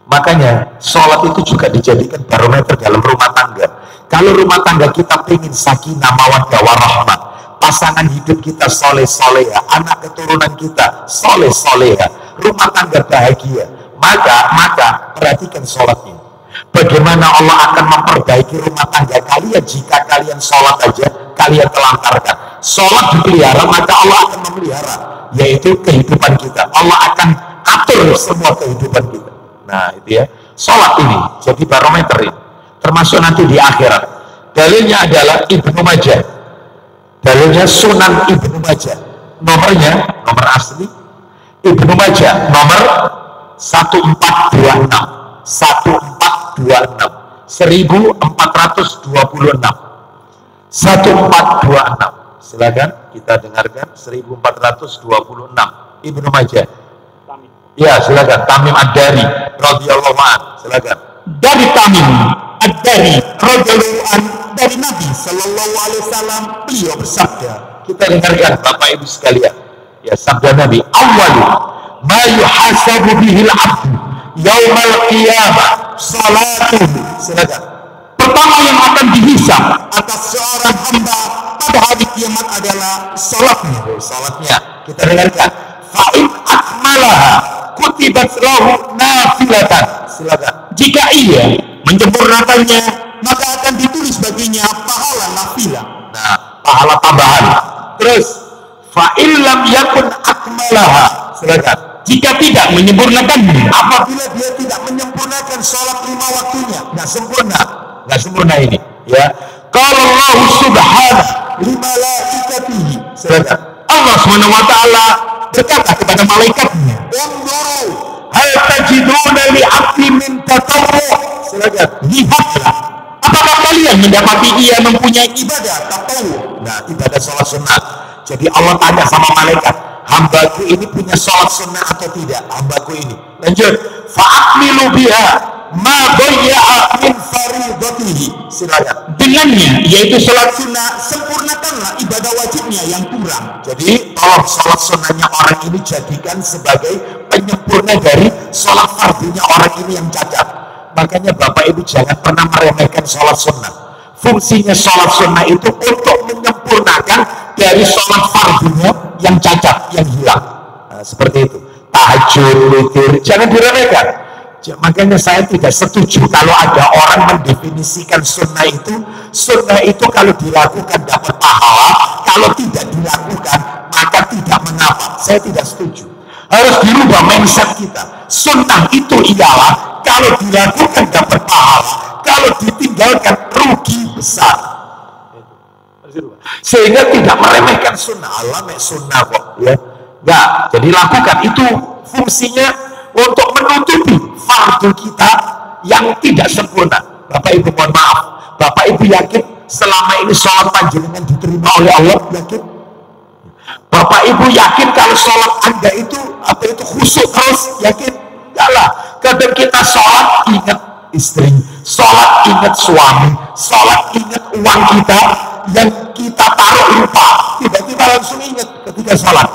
Makanya sholat itu juga dijadikan barometer dalam rumah tangga. Kalau rumah tangga kita pengen sakinah mawaddah warahmah, pasangan hidup kita soleh-soleha, anak keturunan kita soleh-soleha, rumah tangga bahagia, maka perhatikan sholatnya. bagaimana Allah akan memperbaiki rumah tangga kalian jika kalian sholat aja kalian telantarkan. Sholat dipelihara, maka Allah akan memelihara, yaitu kehidupan kita. Allah akan atur semua kehidupan kita. Nah itu ya, sholat ini jadi barometer ini, termasuk nanti di akhirat. Dalilnya adalah Ibnu Majah, dalilnya Sunan Ibnu Majah, nomornya, nomor asli Ibnu Majah nomor 1426 1426. Silakan kita dengarkan 1426 Ibnu Majah. Ya, silakan. Tamim Ad-Dari radhiyallahu anhu. Silakan. Dari Tamim Ad-Dari radhiyallahu anhu, dari Nabi sallallahu alaihi wasallam, beliau bersabda. Kita dengarkan Bapak Ibu sekalian. Ya, sabda Nabi, "Awwalu ma yuhasabu bihil 'abdu yaumal qiyamah salatuhu." Silakan. Pertama yang akan dihisab atas seorang hamba pada hari kiamat adalah salatnya. Salatnya. Kita dengarkan. Fa in akmalaha kutibat lahu nafilatan. Silakan. Jika ia menyempurnakannya, maka akan ditulis baginya pahala nafilah. Nah, pahala tambahan. Terus Fa illam yakun akmalaha. Silakan. jika tidak menyempurnakannya, Apabila dia tidak menyempurnakan sholat 5 waktunya, nggak sempurna ini. Ya. kalau Allah subhanahu Limalaikatihi. Silakan. Allah subhanahu wa ta'ala berkata kepada malaikatnya, Unduru. hal tajiduna li abdi min tatawwu. Silakan. Lihatlah, apakah kalian mendapati ia mempunyai Ibadah tatawwu. Nah, ibadah sholat sunnah. Jadi Allah tanya sama malaikat, hambaku ini punya sholat sunnah atau tidak? Hambaku ini. Lanjut. Fa'akmilu biha ma bayya'a min faridatihi. Silakan. dengannya, yaitu sholat Sunnah, sempurnakanlah ibadah wajibnya yang kurang. Jadi tolong sholat sunnahnya orang ini jadikan sebagai penyempurna dari sholat fardunya orang ini yang cacat. Makanya Bapak Ibu jangan pernah meremehkan sholat sunnah. Fungsinya sholat sunnah itu untuk menyempurnakan dari sholat fardunya yang cacat, yang hilang. Nah, seperti itu. Tahajud, witir, jangan diremehkan. Makanya saya tidak setuju kalau ada orang mendefinisikan sunnah itu kalau dilakukan dapat pahala, kalau tidak dilakukan maka tidak mengapa. Saya tidak setuju. Harus dirubah mindset kita. Sunnah itu ialah kalau dilakukan dapat pahala, kalau ditinggalkan rugi besar. Sehingga tidak meremehkan sunnah. Allah mek sunnah kok, ya. Enggak. Jadi lakukan itu, fungsinya untuk menutupi fardu kita yang tidak sempurna. Bapak Ibu mohon maaf, Bapak Ibu yakin selama ini sholat panjenengan diterima oleh Allah? Yakin? Bapak Ibu yakin kalau sholat Anda itu khusyuk terus? Yakin? Enggak lah. Kadang kita sholat ingat istri, sholat ingat suami, sholat ingat uang kita yang kita taruh lupa, tiba-tiba langsung ingat ketika sholat.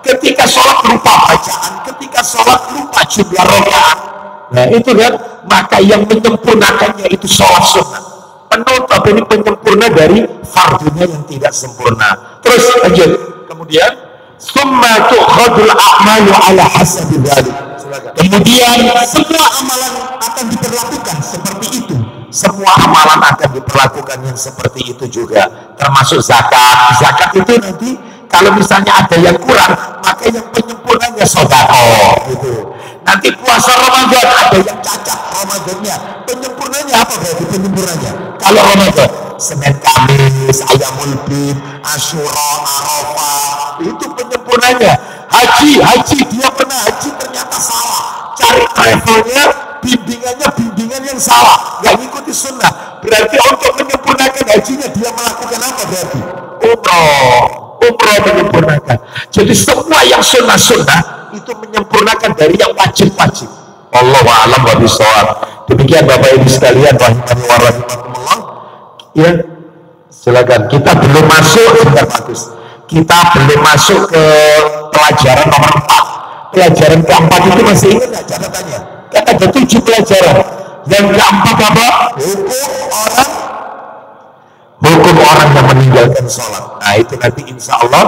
Ketika sholat lupa bacaan, ketika sholat lupa jumlah rakaat. Nah itu kan, maka yang menyempurnakannya itu sholat sunnah. Penutup ini penyempurna dari fardunya yang tidak sempurna. Terus lanjut. Kemudian, summa tu'khadul a'malu ala hasabi dzalik. Kemudian semua amalan akan diperlakukan seperti itu. Semua amalan akan diperlakukan yang seperti itu juga, termasuk zakat. Zakat itu nanti kalau misalnya ada yang kurang, maka yang penyempurnanya sedekah gitu. Nanti puasa Ramadan ada yang cacat Ramadannya, penyempurnanya apa berarti penyempurnanya? Kalau Ramadan, Senin Kamis, Ayamul Bid, Asyura, Arafah, itu penyempurnanya. Haji dia pernah haji ternyata salah, cari travelnya, bimbingan yang salah, nggak ngikuti sunnah. Berarti untuk menyempurnakan hajinya dia melakukan apa berarti? Umroh menyempurnakan. Jadi semua yang sunnah itu menyempurnakan dari yang wajib-wajib. Allahu a'lam wa bishawab. Demikian Bapak Ibu sekalian, rahimani wa rahimakumullah. Ya, silakan. Kita belum masuk, sudah bagus. Kita belum masuk ke pelajaran nomor 4. Pelajaran keempat itu masih ingat nggak catatannya? Kan ada 7 pelajaran. Yang keempat apa? Hukum orang yang meninggalkan sholat. Nah itu nanti insya Allah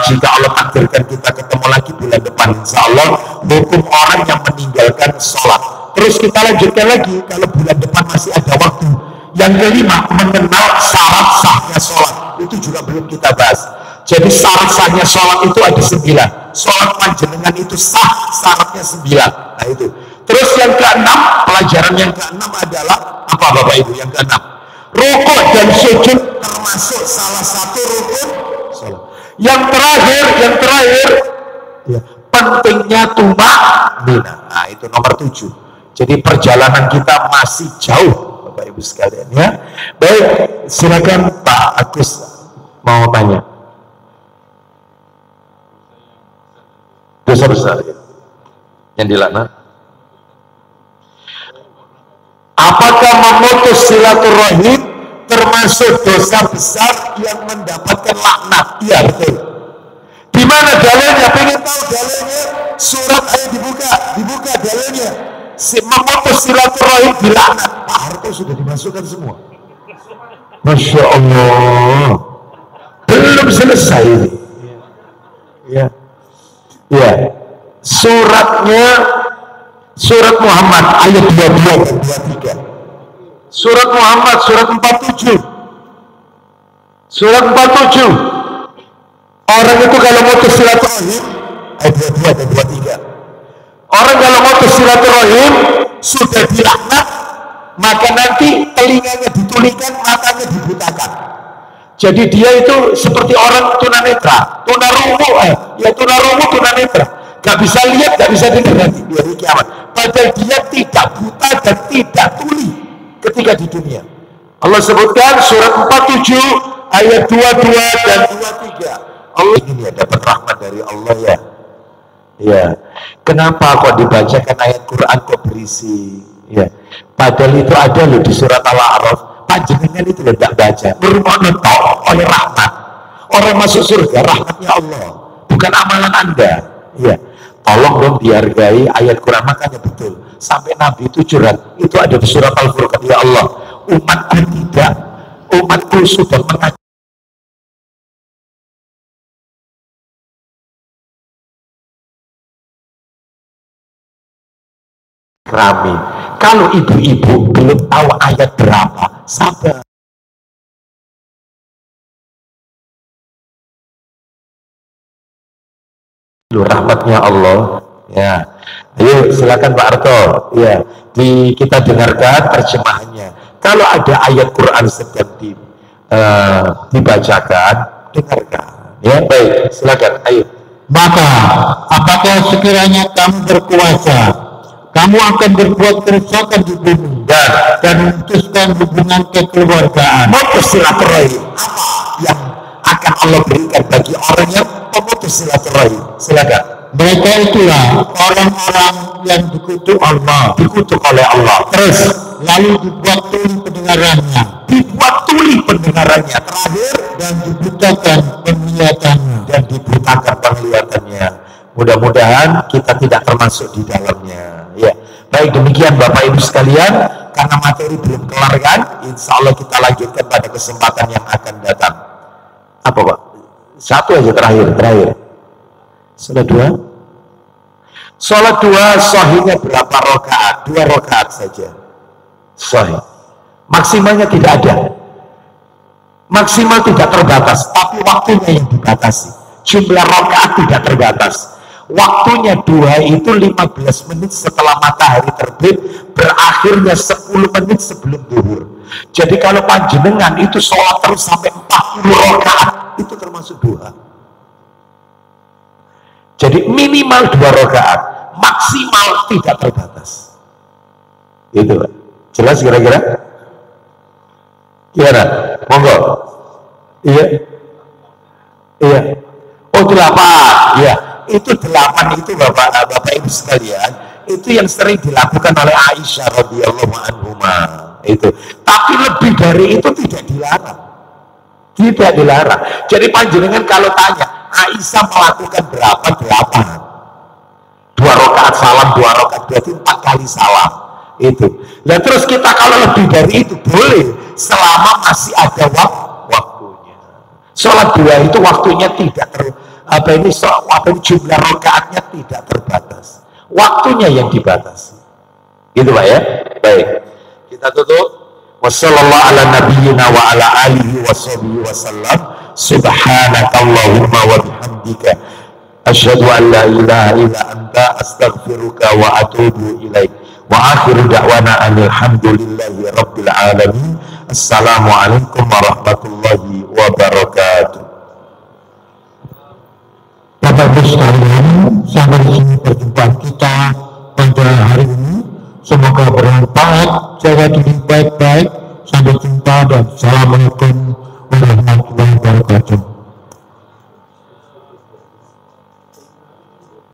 jika Allah takdirkan kita ketemu lagi bulan depan, insya Allah hukum orang yang meninggalkan sholat. Terus kita lanjutkan lagi kalau bulan depan masih ada waktu. Yang kelima, mengenal syarat sahnya sholat. Itu juga belum kita bahas. Jadi syarat sahnya sholat itu ada 9. Sholat panjenengan itu sah, syaratnya 9. Nah itu. Terus yang keenam, pelajaran yang keenam adalah apa Bapak Ibu? Yang keenam, rukuk dan sujud termasuk salah satu rukun sholat. Yang terakhir ya, pentingnya tumakninah. Nah itu nomor 7. Jadi perjalanan kita masih jauh Bapak Ibu sekalian ya. Baik, silakan Pak Agus mau tanya. Dosa besar ya, yang dilaknat. Apakah memutus silaturahim termasuk dosa besar yang mendapatkan laknat? Iya betul. Di mana dalilnya? Pengen tahu dalilnya? Surat ayo dibuka dalilnya. Memutus silaturahim dilaknat. Pak Harto sudah dimasukkan semua. Masya Allah. Belum selesai ini. Ya. Ya. Suratnya Surat Muhammad ayat 22 dan 23. Surat Muhammad surat 47. Surat 47. Orang itu kalau mau silaturahim ayat 22 dan 23. Orang kalau mau silaturahim sudah dilaknat, maka nanti telinganya ditulikan, matanya dibutakan. Jadi dia itu seperti orang tunanetra, tunarungu, tunanetra. Gak bisa lihat, gak bisa dengar nanti di hari kiamat. Padahal dia tidak buta dan tidak tuli ketika di dunia. Allah sebutkan surat 47 ayat 22 dan 23. Allah ini ya dapat rahmat dari Allah ya. Ya. Kenapa kok dibacakan ayat Quran kok berisi? Ya. Padahal itu ada loh di surat Al-A'raf. Panjenengan itu tidak baca. Bermonotok oleh rahmat. Orang masuk surga rahmatnya Allah, bukan amalan Anda. Ya. Tolong dong dihargai ayat Quran, makanya betul sampai Nabi itu curhat, itu ada di surat Al-Furqan. Ya Allah, umatku sudah mengajar kami. Kalau ibu-ibu belum tahu ayat berapa, sabar. Rahmatnya Allah ya. Ayo silakan Pak Arto ya, kita dengarkan terjemahannya. Kalau ada ayat Quran sedang dibacakan, dengarkan ya. Baik, silakan. Ayo. Maka apakah sekiranya kamu berkuasa, kamu akan berbuat kerusakan di bumi dan memutuskan hubungan kekeluargaan. Memutus silaturahim apa yang akan Allah berikan bagi orang yang memutus silaturahim? Silakan. Mereka itulah orang-orang yang dikutuk Allah, dikutuk oleh Allah. Terus lalu dibuat tuli pendengarannya, terakhir dan dibutakan penglihatannya. Mudah-mudahan kita tidak termasuk di dalamnya ya. Baik, demikian Bapak Ibu sekalian, karena materi belum kelar kan, insya Allah kita lanjutkan pada kesempatan yang akan datang. Apa Pak? Satu aja terakhir. Salat dua sahihnya berapa rakaat? 2 rakaat saja sahih. Maksimalnya tidak ada, maksimal tidak terbatas, tapi waktunya yang dibatasi. Jumlah rakaat tidak terbatas. Waktunya duha itu 15 menit setelah matahari terbit, berakhirnya 10 menit sebelum zuhur. Jadi kalau panjenengan itu sholat terus sampai 40 rakaat, itu termasuk duha. Jadi minimal 2 rakaat, maksimal tidak terbatas. Itu jelas kira-kira? Gimana? Monggo. Iya. Oh 8. Iya. Itu 8 itu Bapak Ibu sekalian, itu yang sering dilakukan oleh Aisyah radhiyallahu anha. Itu. Tapi lebih dari itu tidak dilarang. Jadi panjenengan kalau tanya Aisyah melakukan berapa? 8. 2 rakaat salam, 2 rakaat, berarti 4 kali salam. Itu. Nah terus kita kalau lebih dari itu boleh selama masih ada waktunya. Sholat dua itu waktunya tidak jumlah rakaatnya tidak terbatas, waktunya yang dibatasi. Gitu Pak ya. Baik, kita tutup. Wassallallahu ala nabiyyina wa ala alihi washabihi wasallam. Subhanakallahumma wa bihamdika asyhadu an la ilaha illa anta astaghfiruka wa atubu ilaik. Wa akhiru da'wana alhamdulillahi rabbil alamin. Assalamualaikum warahmatullahi wabarakatuh. Bapak Ibu sekalian, sampai di sini perjumpaan kita pada hari ini. Semoga bermanfaat. Jaga diri baik-baik. Sampai jumpa dan assalamualaikum warahmatullahi wabarakatuh.